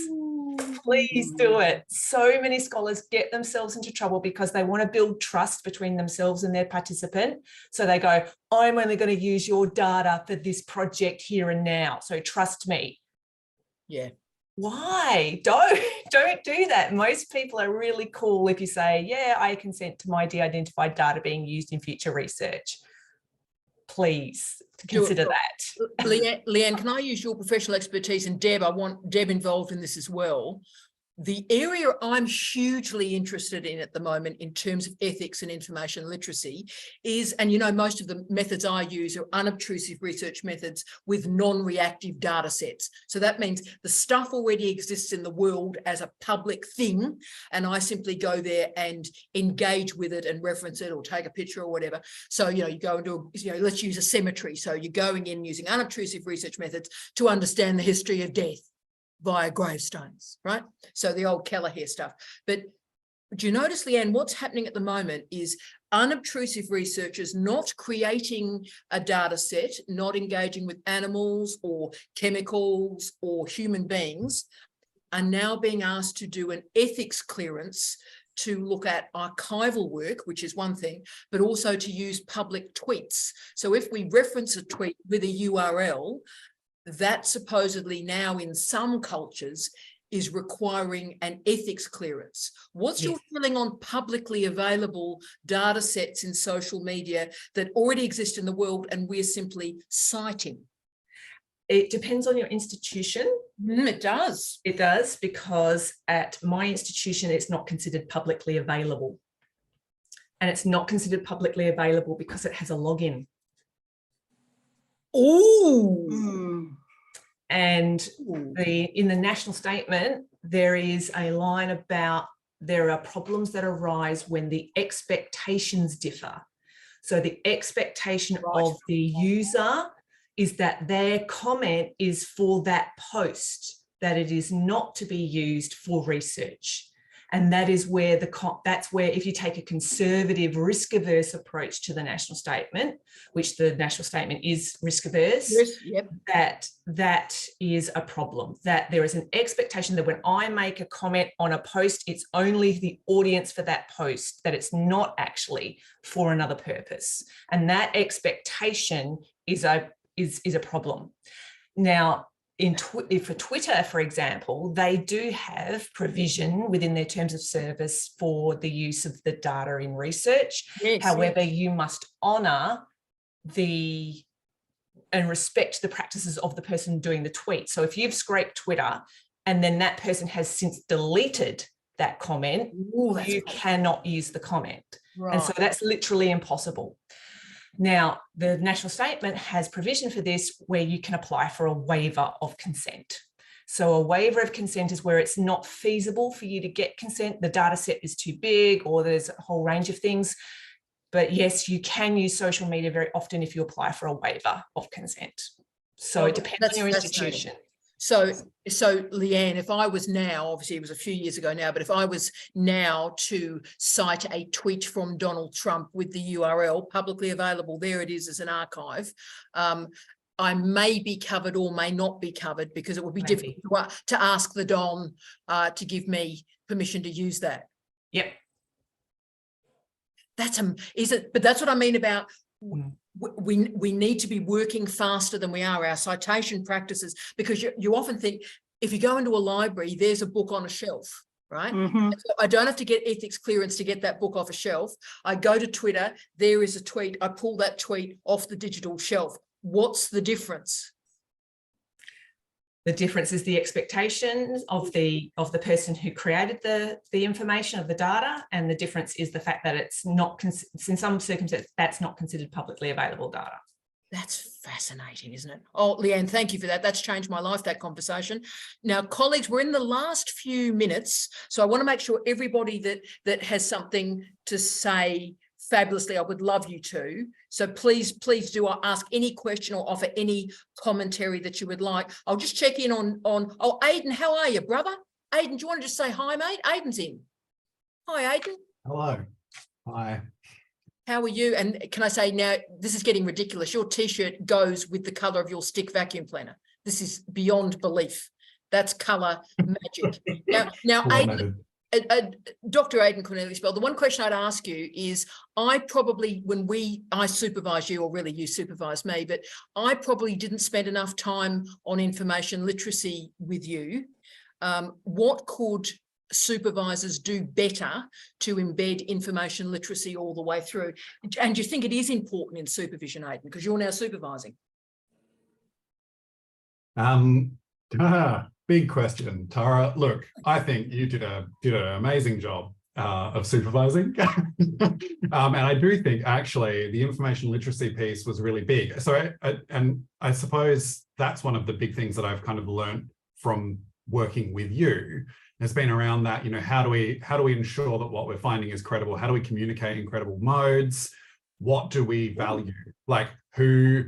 do it. So many scholars get themselves into trouble because they want to build trust between themselves and their participant. So they go, I'm only going to use your data for this project here and now, so trust me. Yeah. Why? Don't do that. Most people are really cool if you say, yeah, I consent to my de-identified data being used in future research. Please consider that. Leanne, can I use your professional expertise? And Deb, I want Deb involved in this as well. The area I'm hugely interested in at the moment in terms of ethics and information literacy is, and you know, most of the methods I use are unobtrusive research methods with non-reactive data sets. So that means the stuff already exists in the world as a public thing, and I simply go there and engage with it and reference it or take a picture or whatever. So, you know, you go into, let's use a cemetery. So you're going in using unobtrusive research methods to understand the history of death via gravestones, right? So the old Kelleher stuff. But do you notice, Leanne, what's happening at the moment is unobtrusive researchers not creating a data set, not engaging with animals or chemicals or human beings, are now being asked to do an ethics clearance to look at archival work, which is one thing, but also to use public tweets. So if we reference a tweet with a URL, that supposedly now in some cultures is requiring an ethics clearance. What's your feeling on publicly available data sets in social media that already exist in the world and we're simply citing? It depends on your institution. It does. It does, because at my institution, it's not considered publicly available. And it's not considered publicly available because it has a login. Oh. And in the national statement, there is a line about there are problems that arise when the expectations differ. So the expectation of the user is that their comment is for that post, that it is not to be used for research. And that is where that's where, if you take a conservative, risk-averse approach to the national statement, which the national statement is risk-averse, that is a problem. That there is an expectation that when I make a comment on a post, it's only the audience for that post, that it's not actually for another purpose. And that expectation is a problem. Now, for Twitter, for example, they do have provision within their terms of service for the use of the data in research. However, you must honour and respect the practices of the person doing the tweet. So if you've scraped Twitter and then that person has since deleted that comment, you cannot use the comment. And so that's literally impossible. Now, the national statement has provision for this where you can apply for a waiver of consent. So a waiver of consent is where it's not feasible for you to get consent. The data set is too big, or there's a whole range of things. But yes, you can use social media very often if you apply for a waiver of consent. So it depends on your institution. So Leanne, if I was now, obviously it was a few years ago now, but if I was now to cite a tweet from Donald Trump with the URL publicly available, there it is as an archive, I may be covered or may not be covered, because it would be difficult to ask the Don to give me permission to use that. Yep. That's but that's what I mean about we need to be working faster than we are, our citation practices, because you often think if you go into a library, there's a book on a shelf, right? So I don't have to get ethics clearance to get that book off a shelf. I go to Twitter, there is a tweet, I pull that tweet off the digital shelf. What's the difference? The difference is the expectations of the person who created the information, of the data, and the difference is the fact that it's not, in some circumstances, that's not considered publicly available data. That's fascinating, isn't it? Oh, Leanne, thank you for that. That's changed my life, that conversation. Now, colleagues, we're in the last few minutes, so I want to make sure everybody that has something to say fabulously, I would love you to. So please do ask any question or offer any commentary that you would like. I'll just check in on oh, Aidan, how are you, brother? Aidan, do you want to just say hi, mate? Aidan's in. Hi, Aidan. Hello. Hi. How are you? And can I say now, this is getting ridiculous. Your T-shirt goes with the colour of your stick vacuum cleaner. This is beyond belief. That's colour magic. Now Aidan, Dr. Aidan Cornelius-Bell, the one question I'd ask you is, I probably, I supervise you, or really you supervise me, but I probably didn't spend enough time on information literacy with you. What could supervisors do better to embed information literacy all the way through? And do you think it is important in supervision, Aidan, because you're now supervising? Big question, Tara. Look, I think you did an amazing job of supervising. And I do think actually the information literacy piece was really big. So I suppose that's one of the big things that I've kind of learned from working with you. It's been around that, how do we ensure that what we're finding is credible? How do we communicate in credible modes? What do we value? Like who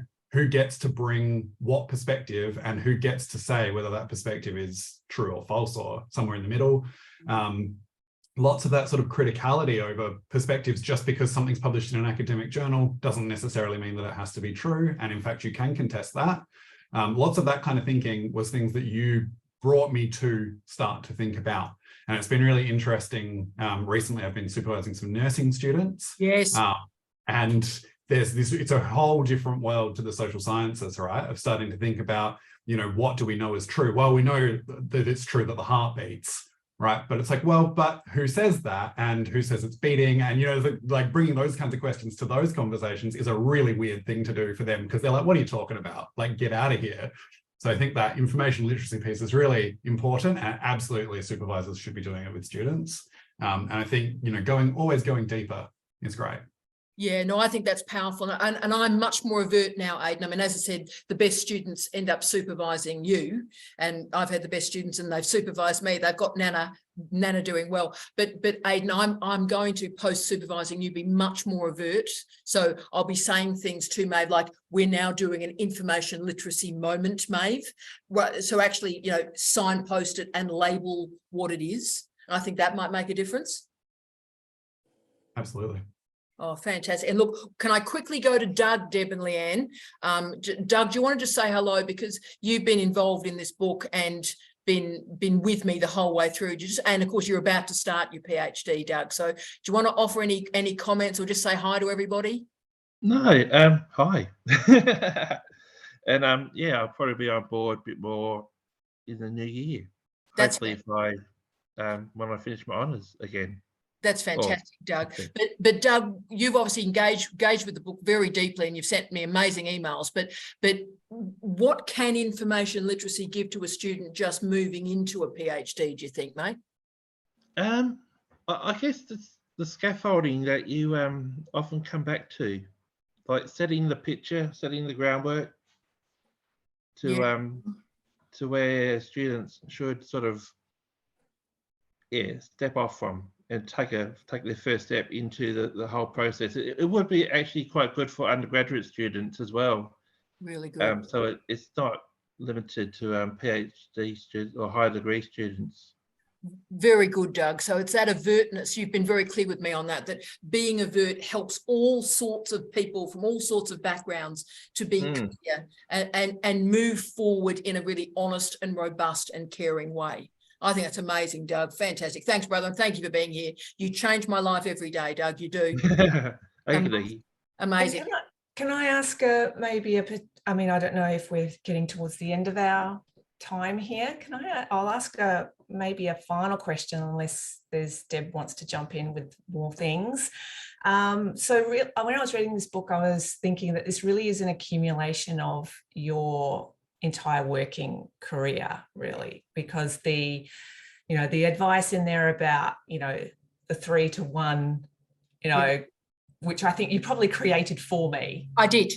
gets to bring what perspective, and who gets to say whether that perspective is true or false or somewhere in the middle. Lots of that sort of criticality over perspectives. Just because something's published in an academic journal doesn't necessarily mean that it has to be true. And in fact, you can contest that. Lots of that kind of thinking was things that you brought me to start to think about. And it's been really interesting. Recently, I've been supervising some nursing students. Yes. And there's this, it's a whole different world to the social sciences, right? Of starting to think about, what do we know is true? Well, we know that it's true that the heart beats, right? But it's like, well, but who says that? And who says it's beating? And, like bringing those kinds of questions to those conversations is a really weird thing to do for them, because they're like, what are you talking about? Like, get out of here. So I think that information literacy piece is really important, and absolutely supervisors should be doing it with students. And I think, always going deeper is great. Yeah, no, I think that's powerful. And I'm much more overt now, Aidan. I mean, as I said, the best students end up supervising you, and I've had the best students and they've supervised me. They've got Nana doing well. But Aidan, I'm going to, post supervising you, be much more overt. So I'll be saying things to Maeve like, we're now doing an information literacy moment, Maeve. Right. So actually, signpost it and label what it is. I think that might make a difference. Absolutely. Oh, fantastic. And look, can I quickly go to Doug, Deb and Leanne? Doug, do you want to just say hello, because you've been involved in this book and been with me the whole way through. And of course, you're about to start your PhD, Doug. So do you want to offer any comments or just say hi to everybody? No, hi. And yeah, I'll probably be on board a bit more in the new year. Hopefully, if when I finish my honours again. That's fantastic, Doug. But Doug, you've obviously engaged with the book very deeply, and you've sent me amazing emails. But what can information literacy give to a student just moving into a PhD, do you think, mate? I guess the scaffolding that you often come back to, like setting the picture, setting the groundwork to where students should sort of step off from and take their first step into the whole process. It would be actually quite good for undergraduate students as well. Really good. So it's not limited to PhD students or higher degree students? Very good, Doug. So it's that avertness. You've been very clear with me on that, that being avert helps all sorts of people from all sorts of backgrounds to be clear and move forward in a really honest and robust and caring way. I think that's amazing, Doug. Fantastic. Thanks, brother. And thank you for being here. You change my life every day, Doug. You do. Amazing. Can I ask maybe I mean, I don't know if we're getting towards the end of our time here. I'll ask maybe a final question, unless Deb wants to jump in with more things. So when I was reading this book, I was thinking that this really is an accumulation of your entire working career, really, because the advice in there about, the 3 to 1, which I think you probably created for me. I did.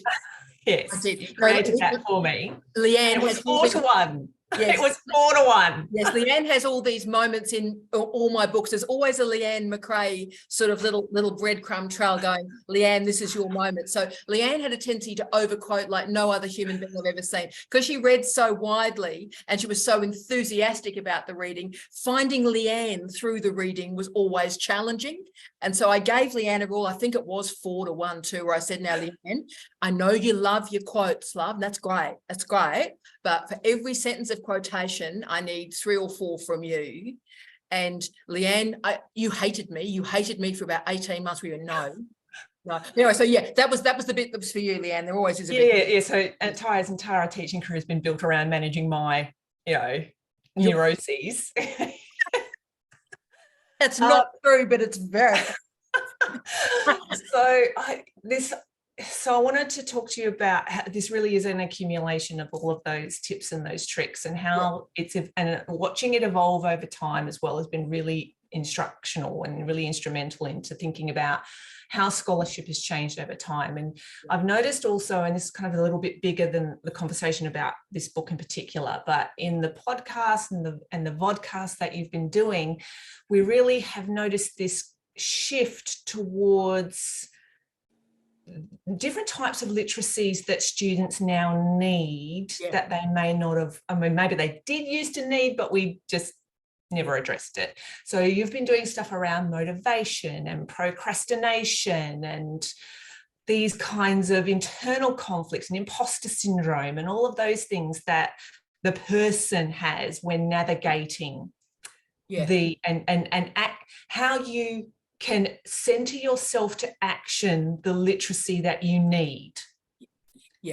Yes, I did. Created that for me. Leanne, it was 4 to 1. Yes. It was 4 to 1. Yes, Leanne has all these moments in all my books. There's always a Leanne McRae sort of little breadcrumb trail going, Leanne, this is your moment. So Leanne had a tendency to overquote like no other human being I've ever seen, because she read so widely and she was so enthusiastic about the reading. Finding Leanne through the reading was always challenging. And so I gave Leanne a rule, I think it was 4 to 1 too, where I said, now Leanne, I know you love your quotes, love, and that's great. That's great. But for every sentence of quotation, I need 3 or 4 from you. And Leanne, you hated me. You hated me for about 18 months. We were no. Anyway, so yeah, that was the bit that was for you, Leanne. There always is a bit. Yeah. So Ty's entire teaching career has been built around managing my, neuroses. That's not true, but it's very. So I wanted to talk to you about how this really is an accumulation of all of those tips and those tricks, and how and watching it evolve over time as well has been really instructional and really instrumental into thinking about how scholarship has changed over time. And I've noticed also, and this is kind of a little bit bigger than the conversation about this book in particular, but in the podcast and the vodcast that you've been doing, we really have noticed this shift towards different types of literacies that students now need that they may not have, maybe they did used to need, but we just never addressed it. So you've been doing stuff around motivation and procrastination and these kinds of internal conflicts and imposter syndrome and all of those things that the person has when navigating how you can center yourself to action the literacy that you need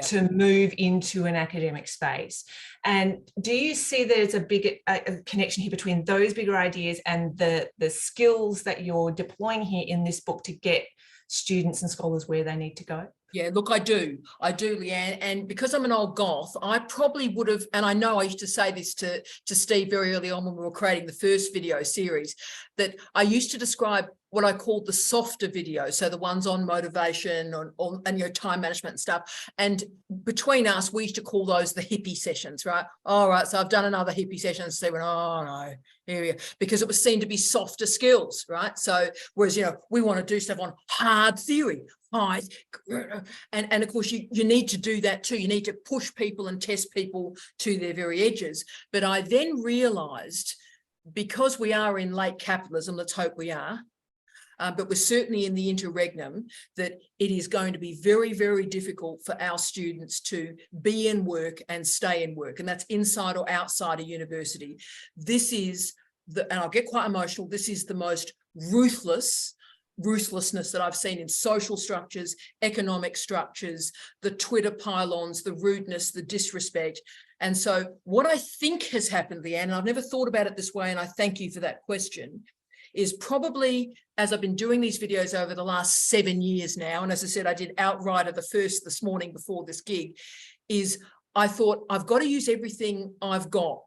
to move into an academic space. And do you see that there's a big connection here between those bigger ideas and the skills that you're deploying here in this book to get students and scholars where they need to go? Yeah, look, I do, Leanne. And because I'm an old goth, I probably would have, and I know I used to say this to Steve very early on when we were creating the first video series, that I used to describe what I called the softer videos, so the ones on motivation and time management and stuff. And between us, we used to call those the hippie sessions, right? All right, so I've done another hippie session, and Steve went, oh no, here we go, because it was seen to be softer skills, right? So whereas we want to do stuff on hard theory, and of course you need to do that too. You need to push people and test people to their very edges. But I then realized, because we are in late capitalism, let's hope we are, but we're certainly in the interregnum, that it is going to be very, very difficult for our students to be in work and stay in work, and that's inside or outside a university. This is and I'll get quite emotional, this is the most ruthlessness that I've seen in social structures, economic structures, the Twitter pylons, the rudeness, the disrespect. And so what I think has happened, Leanne, and I've never thought about it this way, and I thank you for that question, is probably, as I've been doing these videos over the last 7 years now, and as I said, I did Outrider the first this morning before this gig, is I thought I've got to use everything I've got,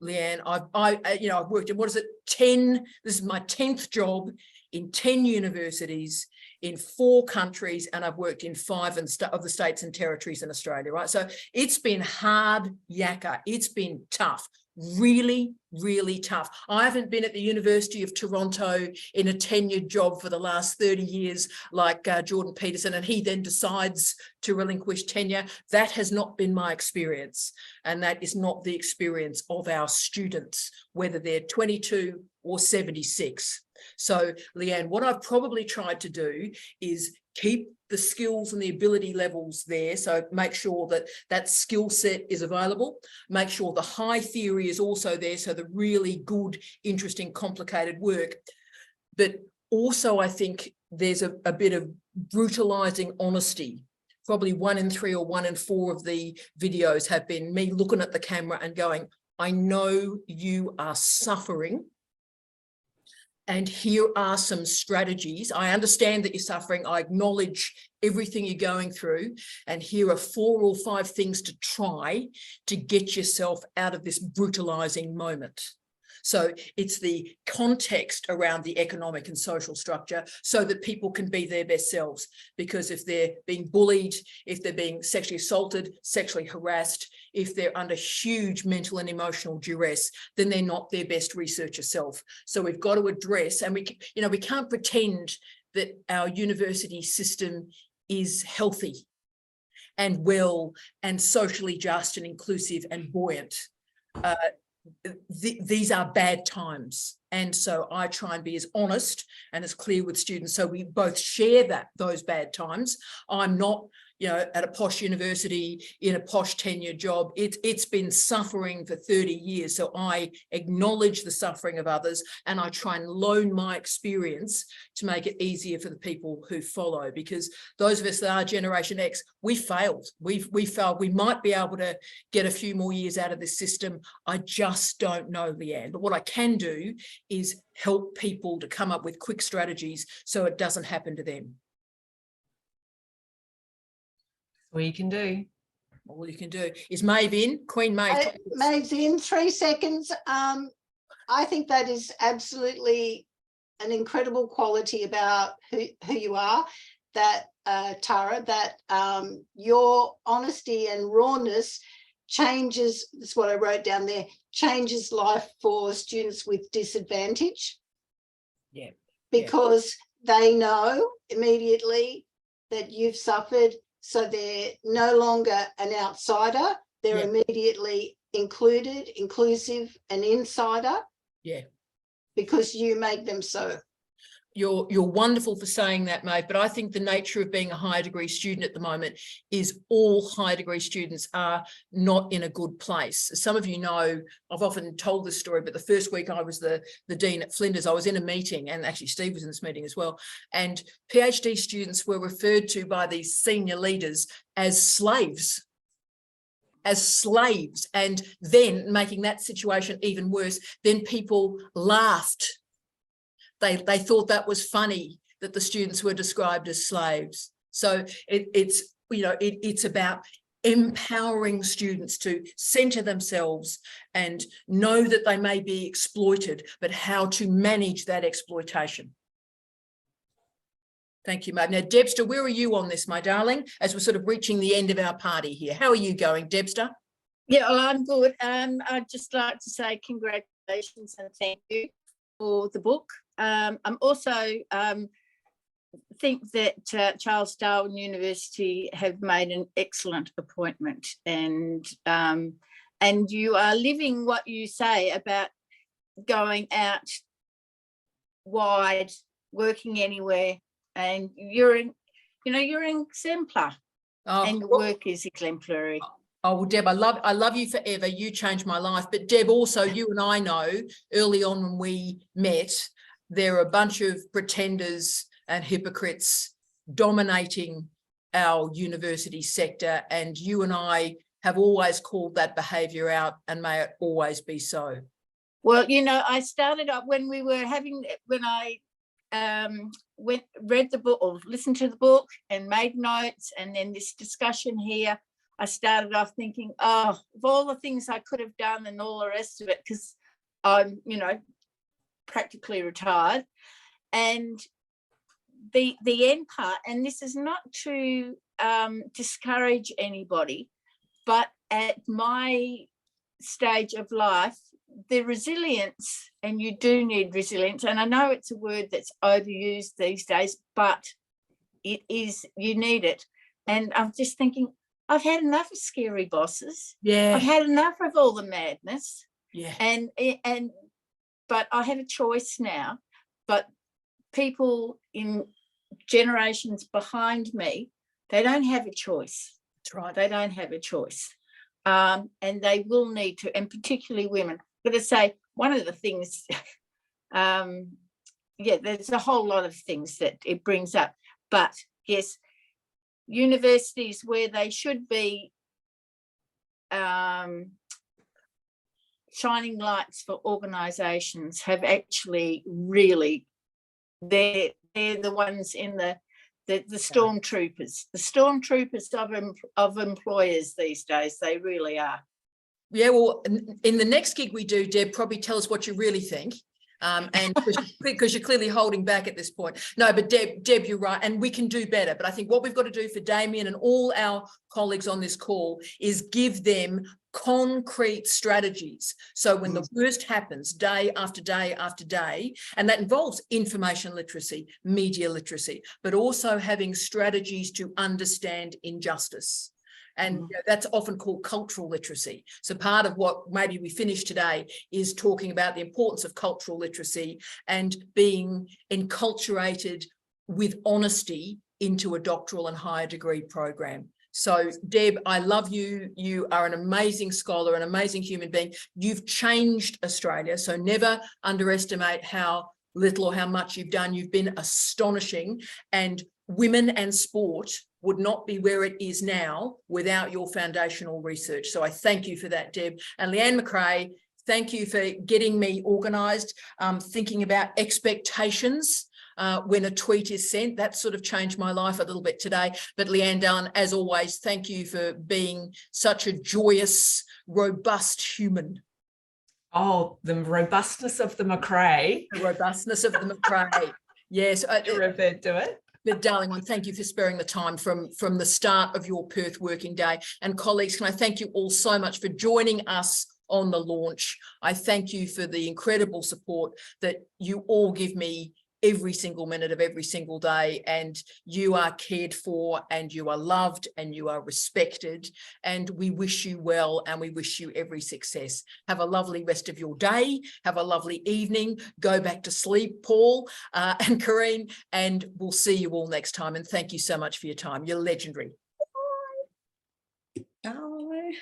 Leanne. I've worked in, this is my 10th job in 10 universities in 4 countries, and I've worked in 5 of the states and territories in Australia, right? So it's been hard yakka, it's been tough. really, really tough. I haven't been at the University of Toronto in a tenured job for the last 30 years like Jordan Peterson, and he then decides to relinquish tenure. That has not been my experience, and that is not the experience of our students, whether they're 22 or 76. So, Leanne, what I've probably tried to do is keep the skills and the ability levels there. So make sure that that skill set is available. Make sure the high theory is also there. So the really good, interesting, complicated work. But also I think there's a bit of brutalizing honesty. Probably 1 in 3 or 1 in 4 of the videos have been me looking at the camera and going, I know you are suffering. And here are some strategies. I understand that you're suffering. I acknowledge everything you're going through. And here are 4 or 5 things to try to get yourself out of this brutalizing moment. So it's the context around the economic and social structure so that people can be their best selves. Because if they're being bullied, if they're being sexually assaulted, sexually harassed, if they're under huge mental and emotional duress, then they're not their best researcher self. So we've got to address, and we can't pretend that our university system is healthy and well and socially just and inclusive and buoyant. These are bad times, and so I try and be as honest and as clear with students so we both share those bad times. I'm not, at a posh university in a posh tenure job. It's been suffering for 30 years, so I acknowledge the suffering of others and I try and loan my experience to make it easier for the people who follow, because those of us that are Generation X, we failed. We failed. We might be able to get a few more years out of this system. I just don't know, Leanne. But what I can do is help people to come up with quick strategies so it doesn't happen to them. All you can do. All you can do is Maeve in. Queen Maeve. Maeve's in 3 seconds. I think that is absolutely an incredible quality about who you are, that Tara, that your honesty and rawness changes, that's what I wrote down there, changes life for students with disadvantage. Yeah. Because they know immediately that you've suffered. So they're no longer an outsider. They're immediately included, inclusive, an insider. Yeah. Because you make them so. You're wonderful for saying that, Maeve, but I think the nature of being a higher degree student at the moment is all higher degree students are not in a good place. Some of you know, I've often told this story, but the first week I was the dean at Flinders, I was in a meeting, and actually Steve was in this meeting as well, and PhD students were referred to by these senior leaders as slaves. And then making that situation even worse, then people laughed. They thought that was funny that the students were described as slaves. So it's about empowering students to centre themselves and know that they may be exploited, but how to manage that exploitation. Thank you, Maeve. Now, Debster, where are you on this, my darling, as we're sort of reaching the end of our party here? How are you going, Debster? Yeah, well, I'm good. I'd just like to say congratulations and thank you for the book. I'm also think that Charles Darwin University have made an excellent appointment, and you are living what you say about going out wide, working anywhere, and you're an exemplar, and your work is exemplary. Oh, well, Deb, I love you forever. You changed my life. But Deb, also, you and I know early on when we met, there are a bunch of pretenders and hypocrites dominating our university sector. And you and I have always called that behaviour out, and may it always be so. Well, I started up when I read the book or listened to the book and made notes, and then this discussion here, I started off thinking, of all the things I could have done and all the rest of it, because I'm, practically retired. And the end part, and this is not to discourage anybody, but at my stage of life, the resilience, and you do need resilience, and I know it's a word that's overused these days, but it is, you need it. And I'm just thinking, I've had enough of scary bosses. Yeah. I've had enough of all the madness. Yeah. But I have a choice now. But people in generations behind me, they don't have a choice. That's right. They don't have a choice. And they will need to, and particularly women. But to say, one of the things, yeah, there's a whole lot of things that it brings up. But yes, universities where they should be shining lights for organisations have actually really, they're the ones in the stormtroopers, of employers these days. They really are. Yeah, well, in the next gig we do, Deb, probably tell us what you really think. And because you're clearly holding back at this point. No, but Deb, you're right, and we can do better. But I think what we've got to do for Damien and all our colleagues on this call is give them concrete strategies. So when the worst happens day after day after day, and that involves information literacy, media literacy, but also having strategies to understand injustice. And you know, that's often called cultural literacy. So part of what maybe we finish today is talking about the importance of cultural literacy and being enculturated with honesty into a doctoral and higher degree program. So Deb, I love you. You are an amazing scholar, an amazing human being. You've changed Australia. So never underestimate how little or how much you've done. You've been astonishing, and women and sport would not be where it is now without your foundational research. So I thank you for that, Deb. And Leanne McRae, thank you for getting me organised, thinking about expectations when a tweet is sent. That sort of changed my life a little bit today. But Leanne Dunn, as always, thank you for being such a joyous, robust human. Oh, the robustness of the McRae. The robustness of the McRae. Yes. You referred to it. But darling one, thank you for sparing the time from the start of your Perth working day. And colleagues, can I thank you all so much for joining us on the launch. I thank you for the incredible support that you all give me every single minute of every single day, and you are cared for and you are loved and you are respected, and we wish you well and we wish you every success. Have a lovely rest of your day. Have a lovely evening. Go back to sleep, Paul and Corinne, and we'll see you all next time. And thank you so much for your time. You're legendary. Bye.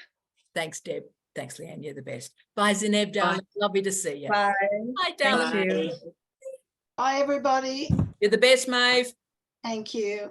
Thanks, Deb. Thanks, Leanne. You're the best. Bye, Zineb, darling. Lovely to see you. Bye. Bye, darling. Thank you. Bye, everybody. You're the best, Maeve. Thank you.